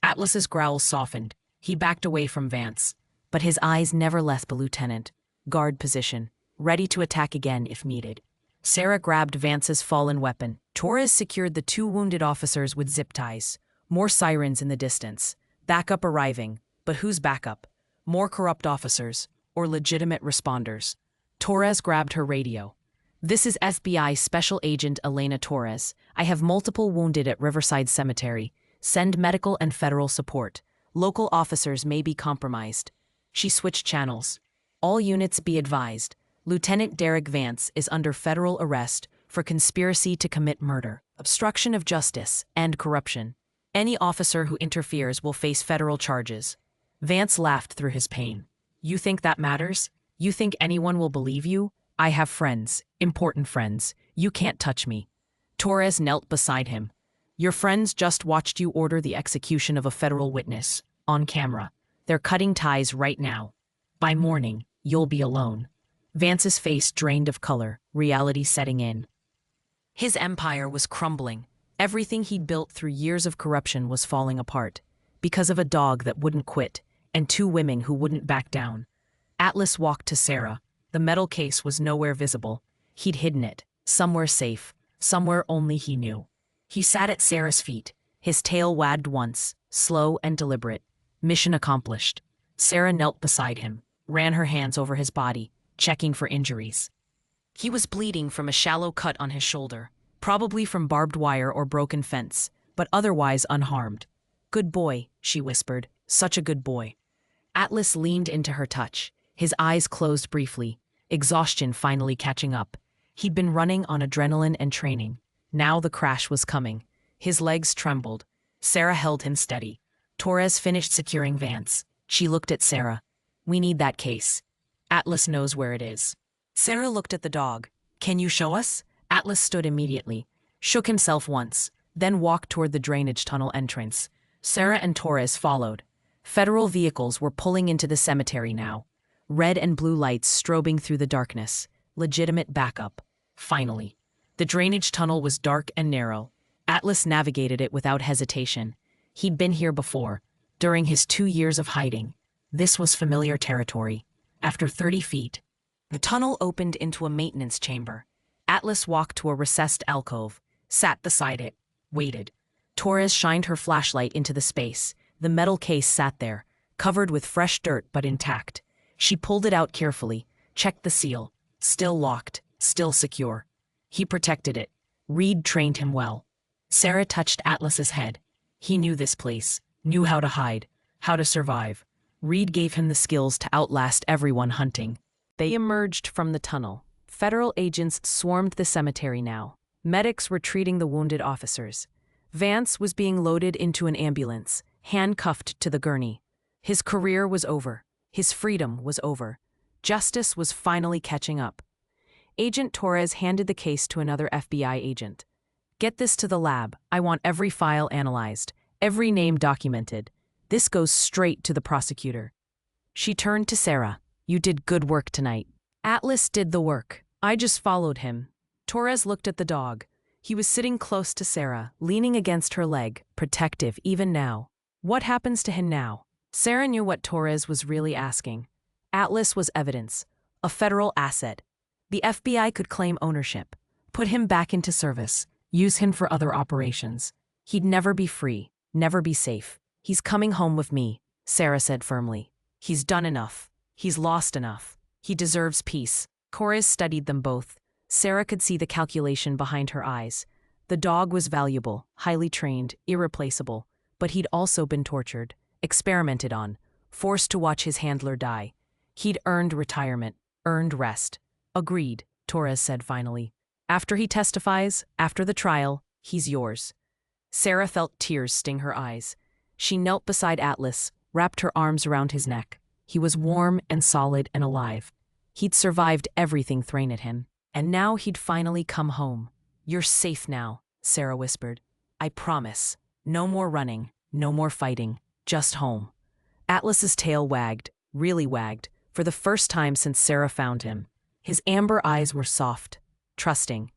S1: Atlas's growl softened. He backed away from Vance, but his eyes never left the lieutenant. Guard position, ready to attack again if needed. Sarah grabbed Vance's fallen weapon. Torres secured the 2 wounded officers with zip ties. More sirens in the distance. Backup arriving. But whose backup? More corrupt officers, or legitimate responders? Torres grabbed her radio. "This is FBI Special Agent Elena Torres. I have multiple wounded at Riverside Cemetery. Send medical and federal support. Local officers may be compromised." She switched channels. "All units be advised. Lieutenant Derek Vance is under federal arrest for conspiracy to commit murder, obstruction of justice, and corruption. Any officer who interferes will face federal charges." Vance laughed through his pain. "You think that matters? You think anyone will believe you? I have friends, important friends. You can't touch me." Torres knelt beside him. "Your friends just watched you order the execution of a federal witness, on camera. They're cutting ties right now. By morning, you'll be alone." Vance's face drained of color, reality setting in. His empire was crumbling. Everything he'd built through years of corruption was falling apart, because of a dog that wouldn't quit, and 2 women who wouldn't back down. Atlas walked to Sarah. The metal case was nowhere visible. He'd hidden it, somewhere safe, somewhere only he knew. He sat at Sarah's feet, his tail wagged once, slow and deliberate. Mission accomplished. Sarah knelt beside him, ran her hands over his body, checking for injuries. He was bleeding from a shallow cut on his shoulder, probably from barbed wire or broken fence, but otherwise unharmed. "Good boy," she whispered, "such a good boy." Atlas leaned into her touch, his eyes closed briefly, exhaustion finally catching up. He'd been running on adrenaline and training. Now the crash was coming. His legs trembled. Sarah held him steady. Torres finished securing Vance. She looked at Sarah. "We need that case. Atlas knows where it is." Sarah looked at the dog. "Can you show us?" Atlas stood immediately. shook himself once, then walked toward the drainage tunnel entrance. Sarah and Torres followed. Federal vehicles were pulling into the cemetery now, red and blue lights strobing through the darkness. Legitimate backup. Finally. The drainage tunnel was dark and narrow. Atlas navigated it without hesitation. He'd been here before, during his 2 years of hiding. This was familiar territory. After 30 feet, the tunnel opened into a maintenance chamber. Atlas walked to a recessed alcove, sat beside it, waited. Torres shined her flashlight into the space. The metal case sat there, covered with fresh dirt but intact. She pulled it out carefully, checked the seal. Still locked, still secure. He protected it. Reed trained him well. Sarah touched Atlas's head. He knew this place, knew how to hide, how to survive. Reed gave him the skills to outlast everyone hunting. They emerged from the tunnel. Federal agents swarmed the cemetery now. Medics were treating the wounded officers. Vance was being loaded into an ambulance, handcuffed to the gurney. His career was over. His freedom was over. Justice was finally catching up. Agent Torres handed the case to another FBI agent. "Get this to the lab. I want every file analyzed, every name documented. This goes straight to the prosecutor." She turned to Sarah. "You did good work tonight." "Atlas did the work. I just followed him." Torres looked at the dog. He was sitting close to Sarah, leaning against her leg, protective even now. What happens to him now? Sarah knew what Torres was really asking. Atlas was evidence, a federal asset. The FBI could claim ownership, put him back into service, use him for other operations. He'd never be free, never be safe. "He's coming home with me," Sarah said firmly. "He's done enough. He's lost enough. He deserves peace." Torres studied them both. Sarah could see the calculation behind her eyes. The dog was valuable, highly trained, irreplaceable, but he'd also been tortured, experimented on, forced to watch his handler die. He'd earned retirement, earned rest. "Agreed," Torres said finally. "After he testifies, after the trial, he's yours." Sarah felt tears sting her eyes. She knelt beside Atlas, wrapped her arms around his neck. He was warm and solid and alive. He'd survived everything thrown at him. And now he'd finally come home. "You're safe now," Sarah whispered. "I promise. No more running, no more fighting, just home." Atlas's tail wagged, really wagged, for the first time since Sarah found him. His amber eyes were soft, trusting.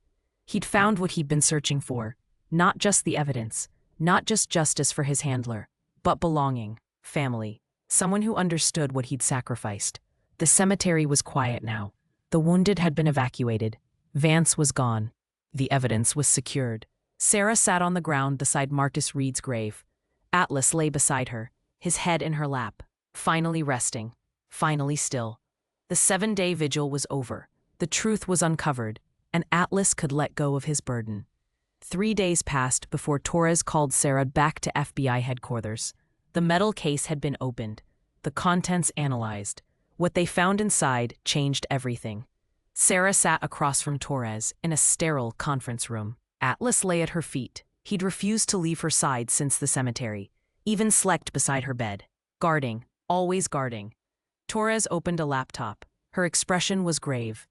S1: He'd found what he'd been searching for. Not just the evidence, not just justice for his handler, but belonging, family, someone who understood what he'd sacrificed. The cemetery was quiet now. The wounded had been evacuated. Vance was gone. The evidence was secured. Sarah sat on the ground beside Marcus Reed's grave. Atlas lay beside her, his head in her lap, finally resting, finally still. The 7-day vigil was over. The truth was uncovered, and Atlas could let go of his burden. 3 days passed before Torres called Sarah back to FBI headquarters. The metal case had been opened, the contents analyzed. What they found inside changed everything. Sarah sat across from Torres in a sterile conference room. Atlas lay at her feet. He'd refused to leave her side since the cemetery, even slept beside her bed. Guarding, always guarding. Torres opened a laptop. Her expression was grave.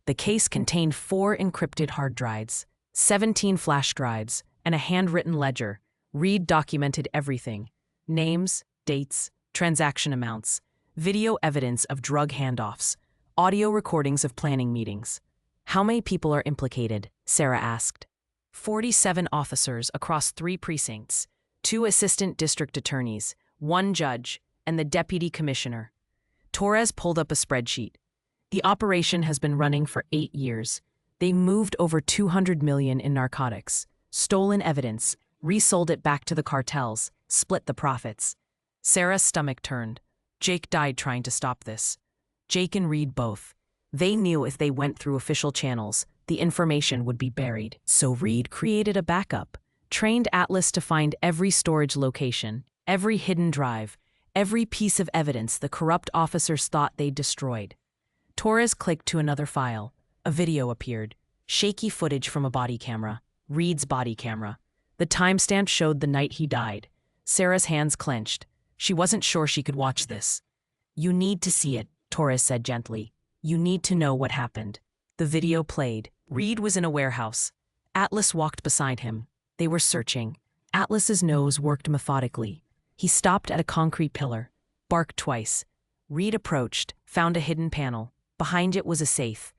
S1: The case contained 4 encrypted hard drives, 17 flash drives, and a handwritten ledger. Reed documented everything. Names, dates, transaction amounts, video evidence of drug handoffs, audio recordings of planning meetings. "How many people are implicated?" Sarah asked. 47 officers across 3 precincts, 2 assistant district attorneys, 1 judge, and the deputy commissioner. Torres pulled up a spreadsheet. The operation has been running for 8 years. They moved over $200 million in narcotics, stolen evidence, resold it back to the cartels, split the profits. Sarah's stomach turned. Jake died trying to stop this. Jake and Reed both. They knew if they went through official channels, the information would be buried. So Reed created a backup, trained Atlas to find every storage location, every hidden drive, every piece of evidence the corrupt officers thought they'd destroyed. Torres clicked to another file. A video appeared. Shaky footage from a body camera. Reed's body camera. The timestamp showed the night he died. Sarah's hands clenched. She wasn't sure she could watch this. "You need to see it," Torres said gently. "You need to know what happened." The video played. Reed was in a warehouse. Atlas walked beside him. They were searching. Atlas's nose worked methodically. He stopped at a concrete pillar, barked twice. Reed approached, found a hidden panel. Behind it was a safe.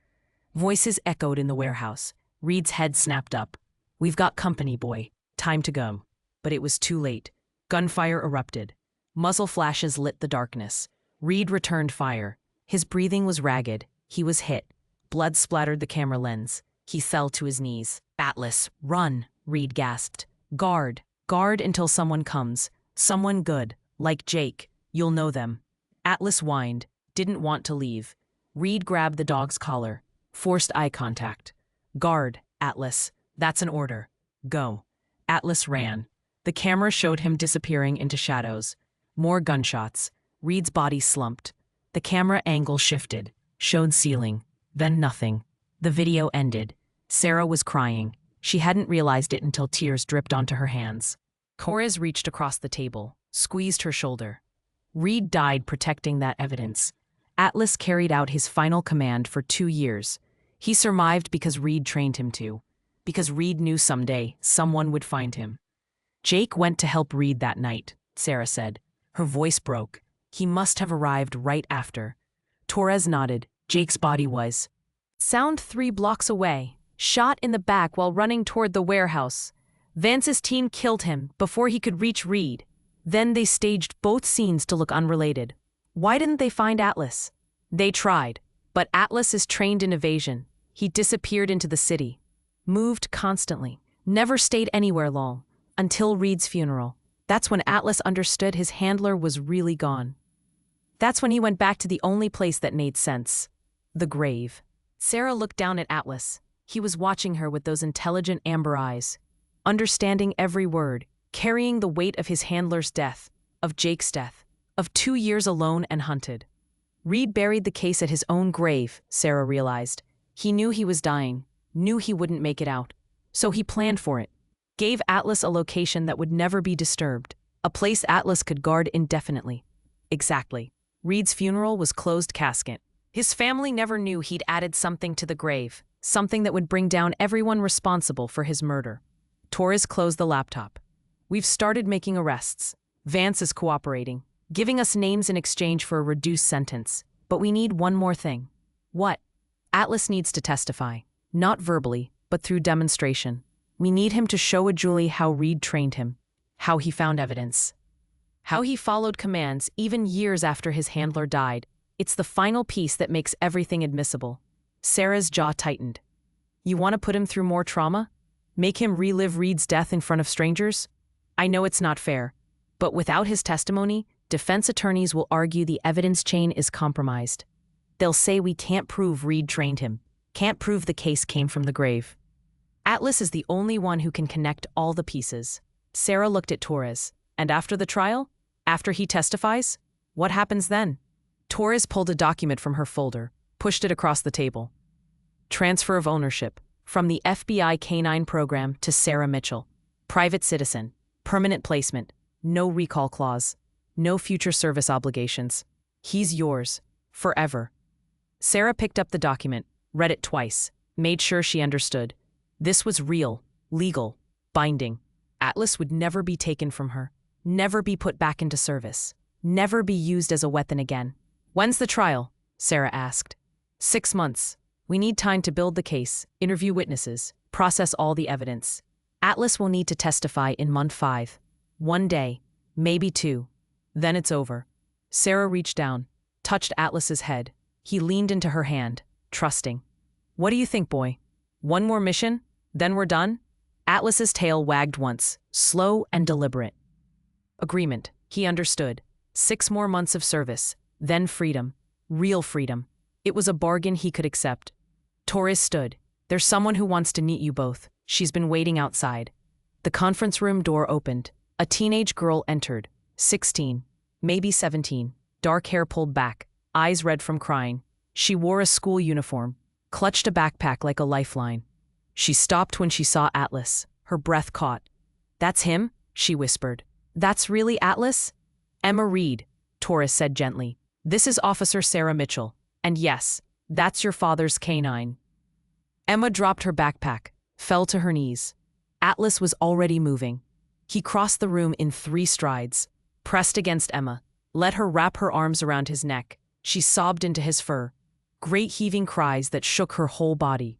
S1: Voices echoed in the warehouse. Reed's head snapped up. "We've got company, boy. Time to go." But it was too late. Gunfire erupted. Muzzle flashes lit the darkness. Reed returned fire. His breathing was ragged. He was hit. Blood splattered the camera lens. He fell to his knees. "Atlas, run," Reed gasped. "Guard. Guard until someone comes. Someone good. Like Jake. You'll know them." Atlas whined. Didn't want to leave. Reed grabbed the dog's collar. Forced eye contact. "Guard, Atlas. That's an order. Go." Atlas ran. The camera showed him disappearing into shadows. More gunshots. Reed's body slumped. The camera angle shifted. Showed ceiling. Then nothing. The video ended. Sarah was crying. She hadn't realized it until tears dripped onto her hands. Torres reached across the table, squeezed her shoulder. Reed died protecting that evidence. Atlas carried out his final command for 2 years. He survived because Reed trained him to. Because Reed knew someday someone would find him. "Jake went to help Reed that night," Sarah said. Her voice broke. "He must have arrived right after." Torres nodded. "Jake's body was found 3 blocks away, shot in the back while running toward the warehouse. Vance's team killed him before he could reach Reed. Then they staged both scenes to look unrelated. Why didn't they find Atlas? They tried, but Atlas is trained in evasion. He disappeared into the city. Moved constantly. Never stayed anywhere long. Until Reed's funeral. That's when Atlas understood his handler was really gone. That's when he went back to the only place that made sense. The grave. Sarah looked down at Atlas. He was watching her with those intelligent amber eyes. Understanding every word. Carrying the weight of his handler's death. Of Jake's death. Of 2 years alone and hunted. Reed buried the case at his own grave, Sarah realized. He knew he was dying. Knew he wouldn't make it out. So he planned for it. Gave Atlas a location that would never be disturbed. A place Atlas could guard indefinitely. Exactly. Reed's funeral was closed casket. His family never knew he'd added something to the grave. Something that would bring down everyone responsible for his murder. Torres closed the laptop. "We've started making arrests. Vance is cooperating. Giving us names in exchange for a reduced sentence. But we need one more thing." "What?" "Atlas needs to testify. Not verbally, but through demonstration. We need him to show a Julie how Reed trained him. How he found evidence. How he followed commands even years after his handler died. It's the final piece that makes everything admissible." Sarah's jaw tightened. "You want to put him through more trauma? Make him relive Reed's death in front of strangers? I know it's not fair. But without his testimony, defense attorneys will argue the evidence chain is compromised. They'll say we can't prove Reed trained him. Can't prove the case came from the grave. Atlas is the only one who can connect all the pieces." Sarah looked at Torres. "And after the trial? After he testifies? What happens then?" Torres pulled a document from her folder, pushed it across the table. "Transfer of ownership. From the FBI K-9 program to Sarah Mitchell. Private citizen. Permanent placement. No recall clause. No future service obligations. He's yours. Forever." Sarah picked up the document, read it twice, made sure she understood. This was real, legal, binding. Atlas would never be taken from her. Never be put back into service. Never be used as a weapon again. "When's the trial?" Sarah asked. 6 months. We need time to build the case, interview witnesses, process all the evidence. Atlas will need to testify in month 5. 1 day, maybe 2. Then it's over." Sarah reached down, touched Atlas's head. He leaned into her hand, trusting. "What do you think, boy? One more mission? Then we're done?" Atlas's tail wagged once, slow and deliberate. Agreement. He understood. 6 more months of service, then freedom. Real freedom. It was a bargain he could accept. Torres stood. "There's someone who wants to meet you both. She's been waiting outside." The conference room door opened. A teenage girl entered. 16, maybe 17. Dark hair pulled back, eyes red from crying. She wore a school uniform, clutched a backpack like a lifeline. She stopped when she saw Atlas. Her breath caught. "That's him?" she whispered. "That's really Atlas?" "Emma Reed," Torres said gently. "This is Officer Sarah Mitchell. And yes, that's your father's K-9." Emma dropped her backpack, fell to her knees. Atlas was already moving. He crossed the room in 3 strides, pressed against Emma, let her wrap her arms around his neck. She sobbed into his fur, great heaving cries that shook her whole body.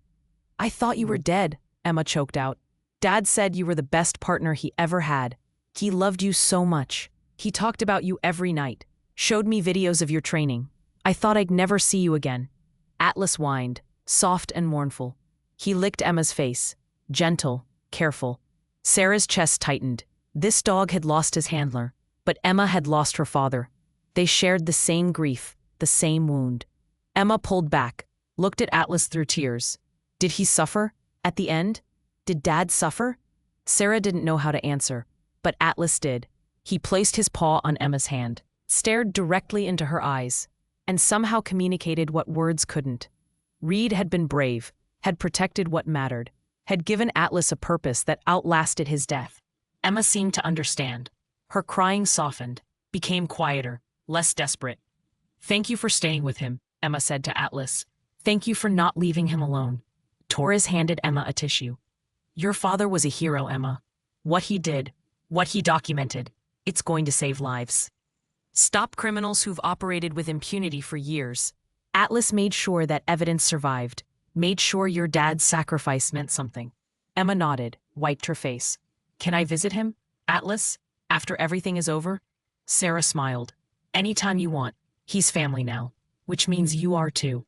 S1: "I thought you were dead," Emma choked out. "Dad said you were the best partner he ever had. He loved you so much. He talked about you every night, showed me videos of your training. I thought I'd never see you again." Atlas whined, soft and mournful. He licked Emma's face, gentle, careful. Sarah's chest tightened. This dog had lost his handler, but Emma had lost her father. They shared the same grief, the same wound. Emma pulled back, looked at Atlas through tears. Did he suffer? At the end? Did Dad suffer? Sarah didn't know how to answer, but Atlas did. He placed his paw on Emma's hand, stared directly into her eyes, and somehow communicated what words couldn't. Reed had been brave, had protected what mattered, had given Atlas a purpose that outlasted his death. Emma seemed to understand. Her crying softened, became quieter, less desperate. "Thank you for staying with him," Emma said to Atlas. "Thank you for not leaving him alone." Torres handed Emma a tissue. "Your father was a hero, Emma. What he did, what he documented, it's going to save lives. Stop criminals who've operated with impunity for years." Atlas made sure that evidence survived, made sure your dad's sacrifice meant something. Emma nodded, wiped her face. "Can I visit him, Atlas, after everything is over?" Sarah smiled. "Anytime you want. He's family now, which means you are too."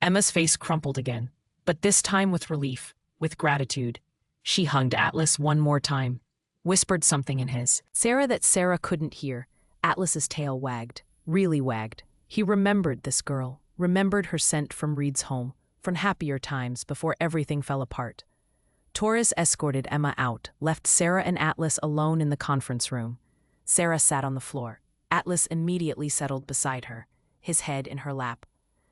S1: Emma's face crumpled again, but this time with relief, with gratitude. She hugged Atlas one more time, whispered something in his. Sarah couldn't hear. Atlas's tail wagged, really wagged. He remembered this girl, remembered her scent from Reed's home, from happier times before everything fell apart. Torres escorted Emma out, left Sarah and Atlas alone in the conference room. Sarah sat on the floor. Atlas immediately settled beside her, his head in her lap.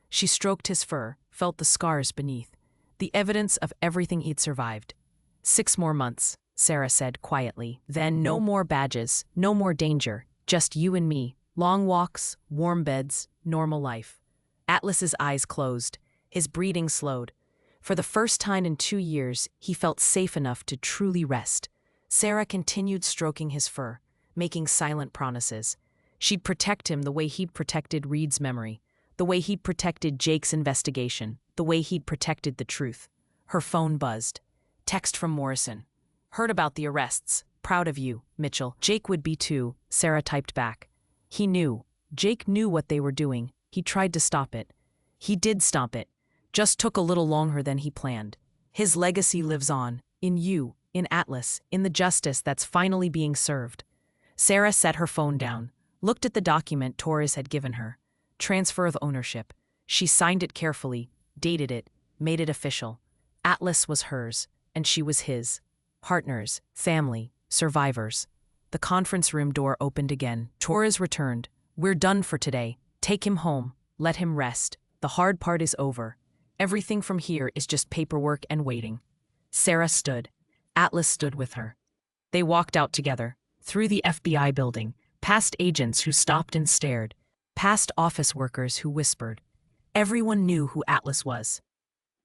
S1: She stroked his fur, felt the scars beneath, the evidence of everything he'd survived. 6 more months, Sarah said quietly. Then no more badges, no more danger, just you and me, long walks, warm beds, normal life. Atlas's eyes closed, his breathing slowed. For the first time in 2 years, he felt safe enough to truly rest. Sarah continued stroking his fur, making silent promises. She'd protect him the way he'd protected Reed's memory, the way he'd protected Jake's investigation, the way he'd protected the truth. Her phone buzzed. Text from Morrison. "Heard about the arrests. Proud of you, Mitchell. Jake would be too," Sarah typed back. He knew. Jake knew what they were doing. He tried to stop it. He did stop it. Just took a little longer than he planned. His legacy lives on, in you, in Atlas, in the justice that's finally being served. Sarah set her phone down, looked at the document Torres had given her. Transfer of ownership. She signed it carefully, dated it, made it official. Atlas was hers, and she was his. Partners, family, survivors. The conference room door opened again. Torres returned. "We're done for today. Take him home. Let him rest. The hard part is over. Everything from here is just paperwork and waiting." Sarah stood. Atlas stood with her. They walked out together, through the FBI building, past agents who stopped and stared, past office workers who whispered. Everyone knew who Atlas was.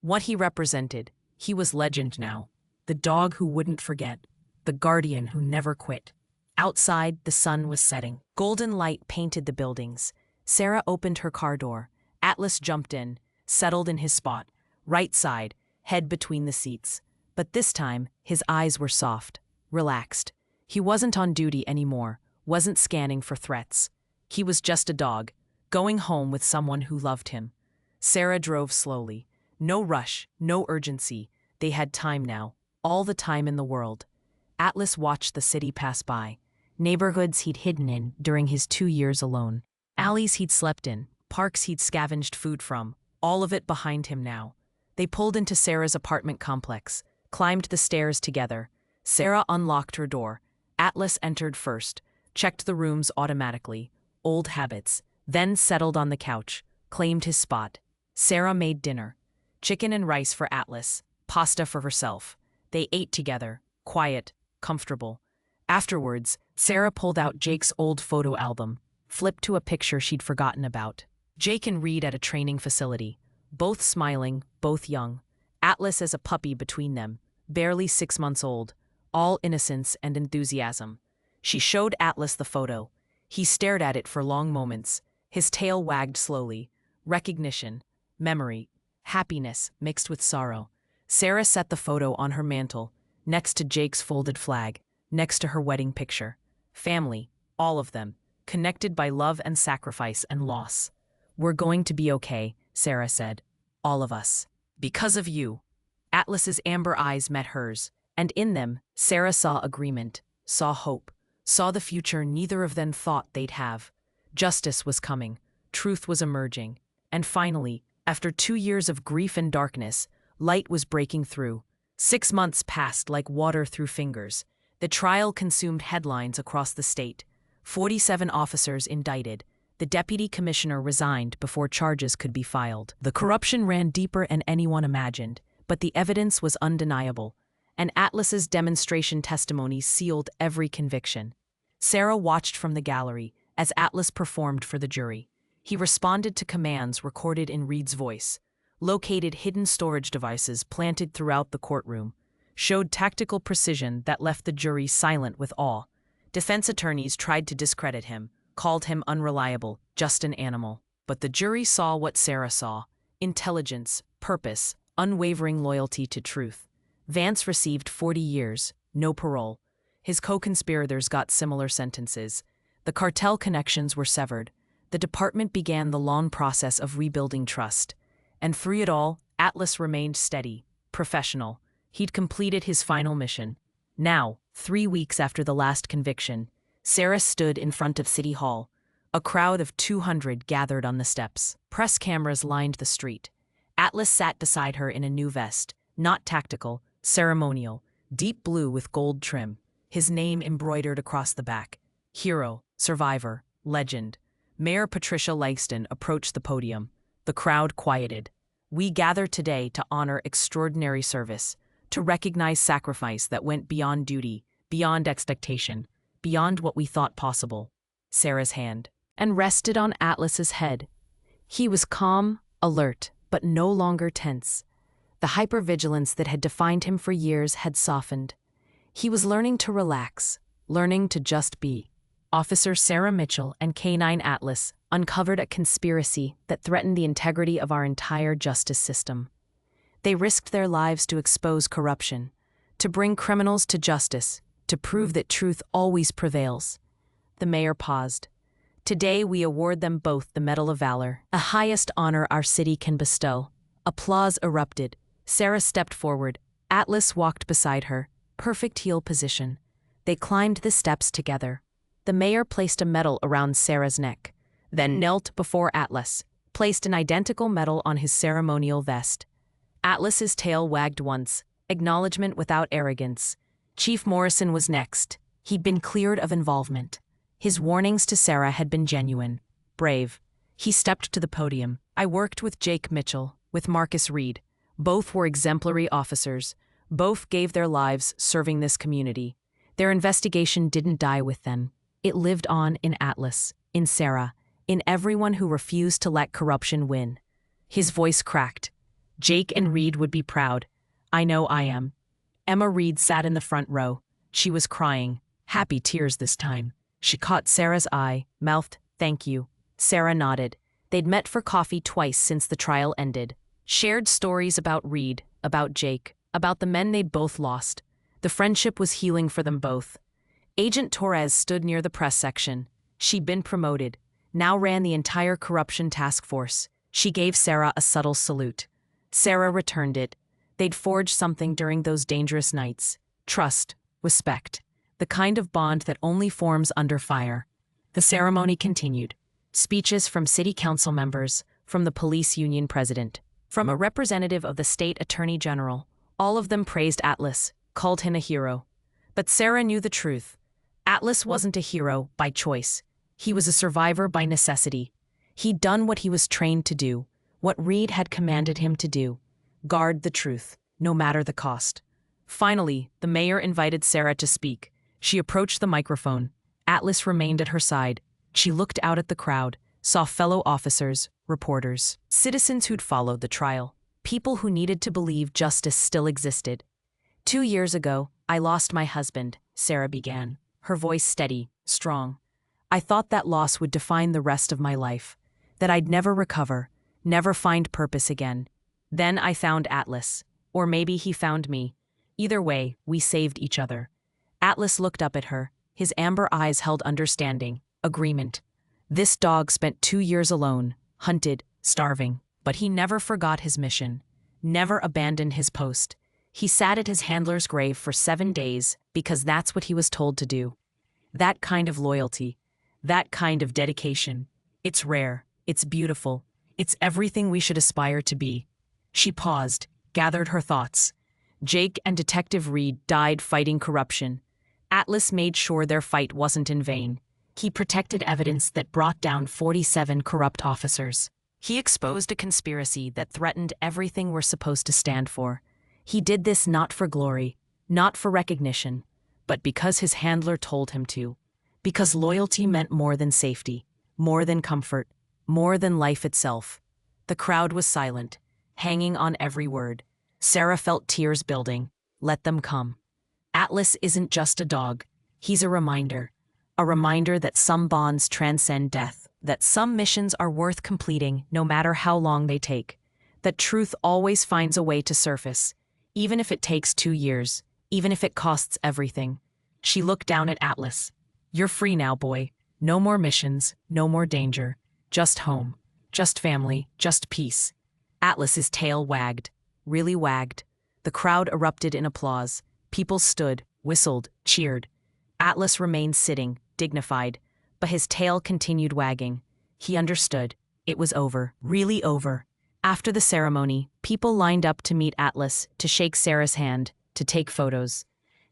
S1: What he represented. He was legend now. The dog who wouldn't forget. The guardian who never quit. Outside, the sun was setting. Golden light painted the buildings. Sarah opened her car door. Atlas jumped in, settled in his spot, right side, head between the seats. But this time, his eyes were soft, relaxed. He wasn't on duty anymore, wasn't scanning for threats. He was just a dog, going home with someone who loved him. Sarah drove slowly. No rush, no urgency. They had time now, all the time in the world. Atlas watched the city pass by. Neighborhoods he'd hidden in during his 2 years alone. Alleys he'd slept in, parks he'd scavenged food from, all of it behind him now. They pulled into Sarah's apartment complex, climbed the stairs together. Sarah unlocked her door. Atlas entered first, checked the rooms automatically, old habits, then settled on the couch, claimed his spot. Sarah made dinner. Chicken and rice for Atlas, pasta for herself. They ate together, quiet, comfortable. Afterwards, Sarah pulled out Jake's old photo album, flipped to a picture she'd forgotten about. Jake and Reed at a training facility, both smiling, both young. Atlas as a puppy between them, barely 6 months old, all innocence and enthusiasm. She showed Atlas the photo. He stared at it for long moments. His tail wagged slowly. Recognition, memory, happiness mixed with sorrow. Sarah set the photo on her mantle, next to Jake's folded flag, next to her wedding picture. Family, all of them, connected by love and sacrifice and loss. "We're going to be okay," Sarah said. "All of us. Because of you." Atlas's amber eyes met hers, and in them, Sarah saw agreement, saw hope, saw the future neither of them thought they'd have. Justice was coming, truth was emerging, and finally, after 2 years of grief and darkness, light was breaking through. 6 months passed like water through fingers. The trial consumed headlines across the state. 47 officers indicted. The deputy commissioner resigned before charges could be filed. The corruption ran deeper than anyone imagined, but the evidence was undeniable, and Atlas's demonstration testimony sealed every conviction. Sarah watched from the gallery as Atlas performed for the jury. He responded to commands recorded in Reed's voice, located hidden storage devices planted throughout the courtroom, showed tactical precision that left the jury silent with awe. Defense attorneys tried to discredit him, called him unreliable, just an animal. But the jury saw what Sarah saw: intelligence, purpose, unwavering loyalty to truth. Vance received 40 years, no parole. His co-conspirators got similar sentences. The cartel connections were severed. The department began the long process of rebuilding trust. And through it all, Atlas remained steady, professional. He'd completed his final mission. Now, 3 weeks after the last conviction, Sarah stood in front of City Hall. A crowd of 200 gathered on the steps. Press cameras lined the street. Atlas sat beside her in a new vest, not tactical, ceremonial, deep blue with gold trim, his name embroidered across the back. Hero, survivor, legend. Mayor Patricia Langston approached the podium. The crowd quieted. "We gather today to honor extraordinary service, to recognize sacrifice that went beyond duty, beyond expectation, beyond what we thought possible." Sarah's hand, and rested on Atlas's head. He was calm, alert, but no longer tense. The hypervigilance that had defined him for years had softened. He was learning to relax, learning to just be. Officer Sarah Mitchell and K9 Atlas uncovered a conspiracy that threatened the integrity of our entire justice system. They risked their lives to expose corruption, to bring criminals to justice, to prove that truth always prevails. The mayor paused. "Today we award them both the Medal of Valor, a highest honor our city can bestow." Applause erupted. Sarah stepped forward. Atlas walked beside her, perfect heel position. They climbed the steps together. The mayor placed a medal around Sarah's neck, then knelt before Atlas, placed an identical medal on his ceremonial vest. Atlas's tail wagged once, acknowledgement without arrogance. Chief Morrison was next. He'd been cleared of involvement. His warnings to Sarah had been genuine, brave. He stepped to the podium. "I worked with Jake Mitchell, with Marcus Reed. Both were exemplary officers. Both gave their lives serving this community. Their investigation didn't die with them. It lived on in Atlas, in Sarah, in everyone who refused to let corruption win." His voice cracked. "Jake and Reed would be proud. I know I am." Emma Reed sat in the front row. She was crying, happy tears this time. She caught Sarah's eye, mouthed, "Thank you." Sarah nodded. They'd met for coffee twice since the trial ended. Shared stories about Reed, about Jake, about the men they'd both lost. The friendship was healing for them both. Agent Torres stood near the press section. She'd been promoted, now ran the entire corruption task force. She gave Sarah a subtle salute. Sarah returned it. They'd forged something during those dangerous nights. Trust, respect, the kind of bond that only forms under fire. The ceremony continued. Speeches from city council members, from the police union president, from a representative of the state attorney general. All of them praised Atlas, called him a hero. But Sarah knew the truth. Atlas wasn't a hero by choice. He was a survivor by necessity. He'd done what he was trained to do, what Reed had commanded him to do: guard the truth, no matter the cost. Finally, the mayor invited Sarah to speak. She approached the microphone. Atlas remained at her side. She looked out at the crowd, saw fellow officers, reporters, citizens who'd followed the trial, people who needed to believe justice still existed. 2 years ago, I lost my husband, Sarah began, her voice steady, strong. I thought that loss would define the rest of my life, that I'd never recover, never find purpose again. Then I found Atlas. Or maybe he found me. Either way, we saved each other. Atlas looked up at her, his amber eyes held understanding, agreement. This dog spent 2 years alone, hunted, starving, but he never forgot his mission, never abandoned his post. He sat at his handler's grave for 7 days because that's what he was told to do. That kind of loyalty, that kind of dedication, it's rare, it's beautiful, it's everything we should aspire to be. She paused, gathered her thoughts. Jake and Detective Reed died fighting corruption. Atlas made sure their fight wasn't in vain. He protected evidence that brought down 47 corrupt officers. He exposed a conspiracy that threatened everything we're supposed to stand for. He did this not for glory, not for recognition, but because his handler told him to. Because loyalty meant more than safety, more than comfort, more than life itself. The crowd was silent, hanging on every word. Sarah felt tears building. Let them come. Atlas isn't just a dog. He's a reminder that some bonds transcend death, that some missions are worth completing no matter how long they take, that truth always finds a way to surface, even if it takes 2 years, even if it costs everything. She looked down at Atlas. You're free now, boy. No more missions, no more danger. Just home, just family, just peace. Atlas's tail wagged, really wagged. The crowd erupted in applause. People stood, whistled, cheered. Atlas remained sitting, dignified, but his tail continued wagging. He understood. It was over, really over. After the ceremony, people lined up to meet Atlas, to shake Sarah's hand, to take photos.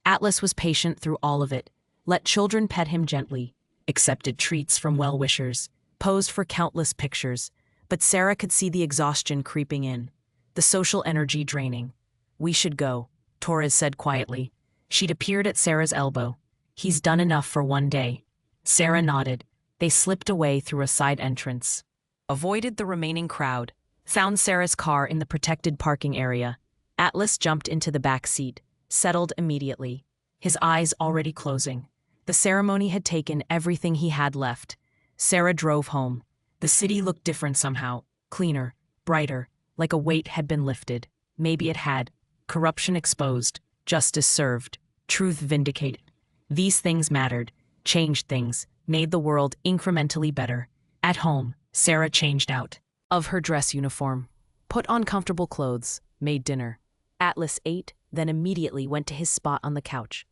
S1: Atlas was patient through all of it, let children pet him gently, accepted treats from well-wishers, posed for countless pictures, but Sarah could see the exhaustion creeping in, the social energy draining. We should go, Torres said quietly. She'd appeared at Sarah's elbow. He's done enough for one day. Sarah nodded. They slipped away through a side entrance. Avoided the remaining crowd. Found Sarah's car in the protected parking area. Atlas jumped into the back seat, settled immediately, his eyes already closing. The ceremony had taken everything he had left. Sarah drove home. The city looked different somehow, cleaner, brighter, like a weight had been lifted. Maybe it had. Corruption exposed, justice served, truth vindicated. These things mattered, changed things, made the world incrementally better. At home, Sarah changed out of her dress uniform, put on comfortable clothes, made dinner. Atlas ate, then immediately went to his spot on the couch.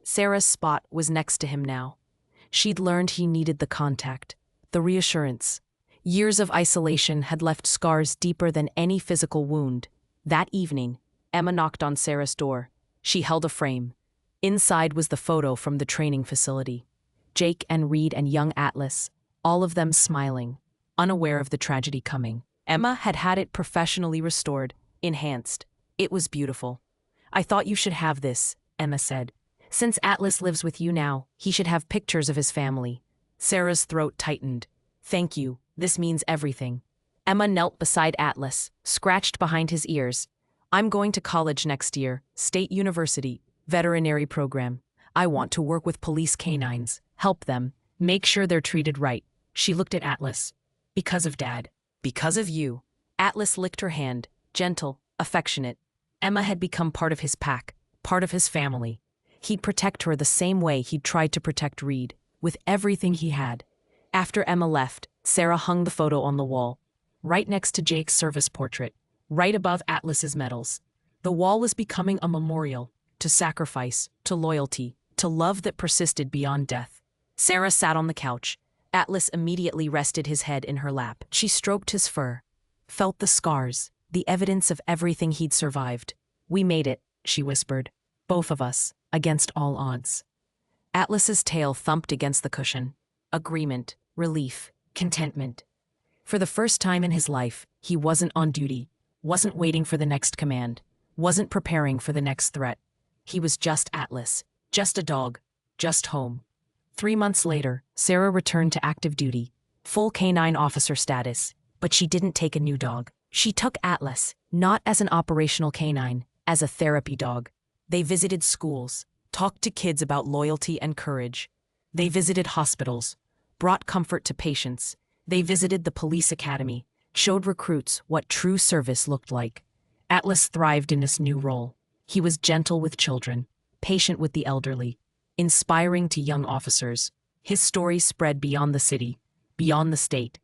S1: Sarah's spot was next to him now. She'd learned he needed the contact, the reassurance. Years of isolation had left scars deeper than any physical wound. That evening, Emma knocked on Sarah's door. She held a frame. Inside was the photo from the training facility. Jake and Reed and young Atlas, all of them smiling, unaware of the tragedy coming. Emma had had it professionally restored, enhanced. It was beautiful. I thought you should have this, Emma said. Since Atlas lives with you now, he should have pictures of his family. Sarah's throat tightened. Thank you, this means everything. Emma knelt beside Atlas, scratched behind his ears. I'm going to college next year, State University, veterinary program. I want to work with police canines, help them, make sure they're treated right. She looked at Atlas. Because of Dad. Because of you. Atlas licked her hand, gentle, affectionate. Emma had become part of his pack, part of his family. He'd protect her the same way he'd tried to protect Reed, with everything he had. After Emma left, Sarah hung the photo on the wall, right next to Jake's service portrait, right above Atlas's medals. The wall was becoming a memorial to sacrifice, to loyalty, to love that persisted beyond death. Sarah sat on the couch. Atlas immediately rested his head in her lap. She stroked his fur, felt the scars, the evidence of everything he'd survived. We made it, she whispered. Both of us, against all odds. Atlas's tail thumped against the cushion. Agreement, relief, contentment. For the first time in his life, he wasn't on duty, wasn't waiting for the next command, wasn't preparing for the next threat. He was just Atlas, just a dog, just home. 3 months later, Sarah returned to active duty, full canine officer status, but she didn't take a new dog. She took Atlas, not as an operational canine, as a therapy dog. They visited schools, talked to kids about loyalty and courage. They visited hospitals, brought comfort to patients. They visited the police academy, showed recruits what true service looked like. Atlas thrived in this new role. He was gentle with children, patient with the elderly, inspiring to young officers. His story spread beyond the city, beyond the state.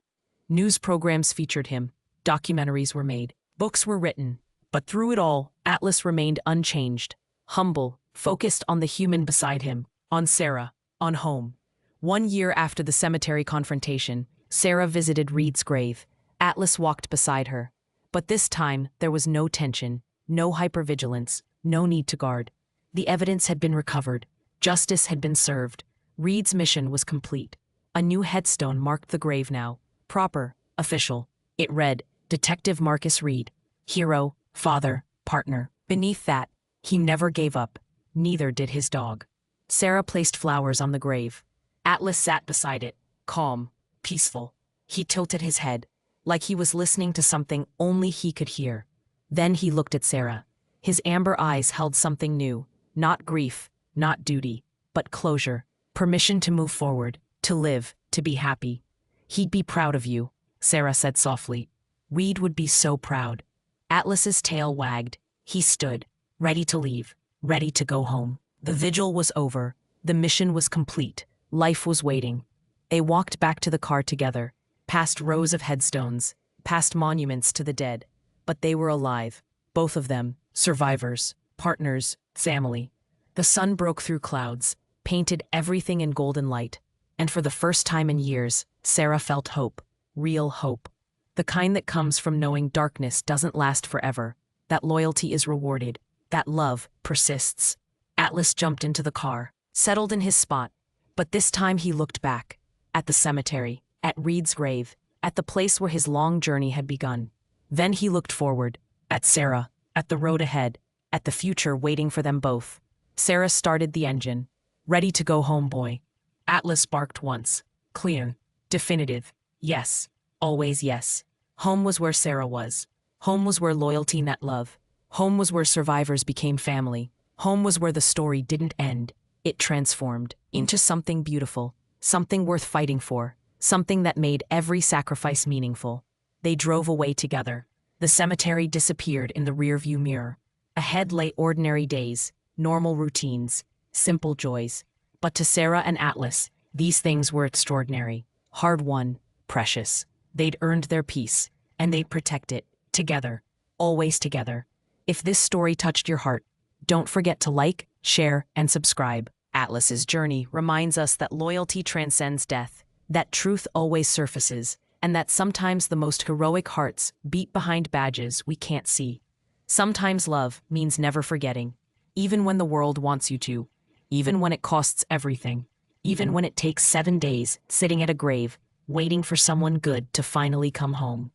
S1: News programs featured him, documentaries were made, books were written. But through it all, Atlas remained unchanged, humble, focused on the human beside him, on Sarah, on home. 1 year after the cemetery confrontation, Sarah visited Reed's grave. Atlas walked beside her. But this time, there was no tension, no hypervigilance, no need to guard. The evidence had been recovered. Justice had been served. Reed's mission was complete. A new headstone marked the grave now. Proper, official. It read, Detective Marcus Reed. Hero, father, partner. Beneath that, he never gave up. Neither did his dog. Sarah placed flowers on the grave. Atlas sat beside it, calm, peaceful. He tilted his head, like he was listening to something only he could hear. Then he looked at Sarah. His amber eyes held something new. Not grief, not duty, but closure. Permission to move forward, to live, to be happy. He'd be proud of you, Sarah said softly. Reed would be so proud. Atlas's tail wagged. He stood, ready to leave, ready to go home. The vigil was over. The mission was complete. Life was waiting. They walked back to the car together, past rows of headstones, past monuments to the dead. But they were alive, both of them, survivors, partners, family. The sun broke through clouds, painted everything in golden light. And for the first time in years, Sarah felt hope, real hope. The kind that comes from knowing darkness doesn't last forever, that loyalty is rewarded, that love persists. Atlas jumped into the car, settled in his spot, but this time he looked back, at the cemetery, at Reed's grave, at the place where his long journey had begun. Then he looked forward, at Sarah, at the road ahead, at the future waiting for them both. Sarah started the engine. Ready to go home, boy. Atlas barked once. Clear. Definitive. Yes. Always yes. Home was where Sarah was. Home was where loyalty met love. Home was where survivors became family. Home was where the story didn't end. It transformed into something beautiful, something worth fighting for, something that made every sacrifice meaningful. They drove away together. The cemetery disappeared in the rearview mirror. Ahead lay ordinary days, normal routines, simple joys. But to Sarah and Atlas, these things were extraordinary, hard-won, precious. They'd earned their peace, and they'd protect it, together, always together. If this story touched your heart, don't forget to like, share, and subscribe. Atlas's journey reminds us that loyalty transcends death, that truth always surfaces, and that sometimes the most heroic hearts beat behind badges we can't see. Sometimes love means never forgetting, even when the world wants you to, even when it costs everything, even when it takes 7 days sitting at a grave, waiting for someone good to finally come home.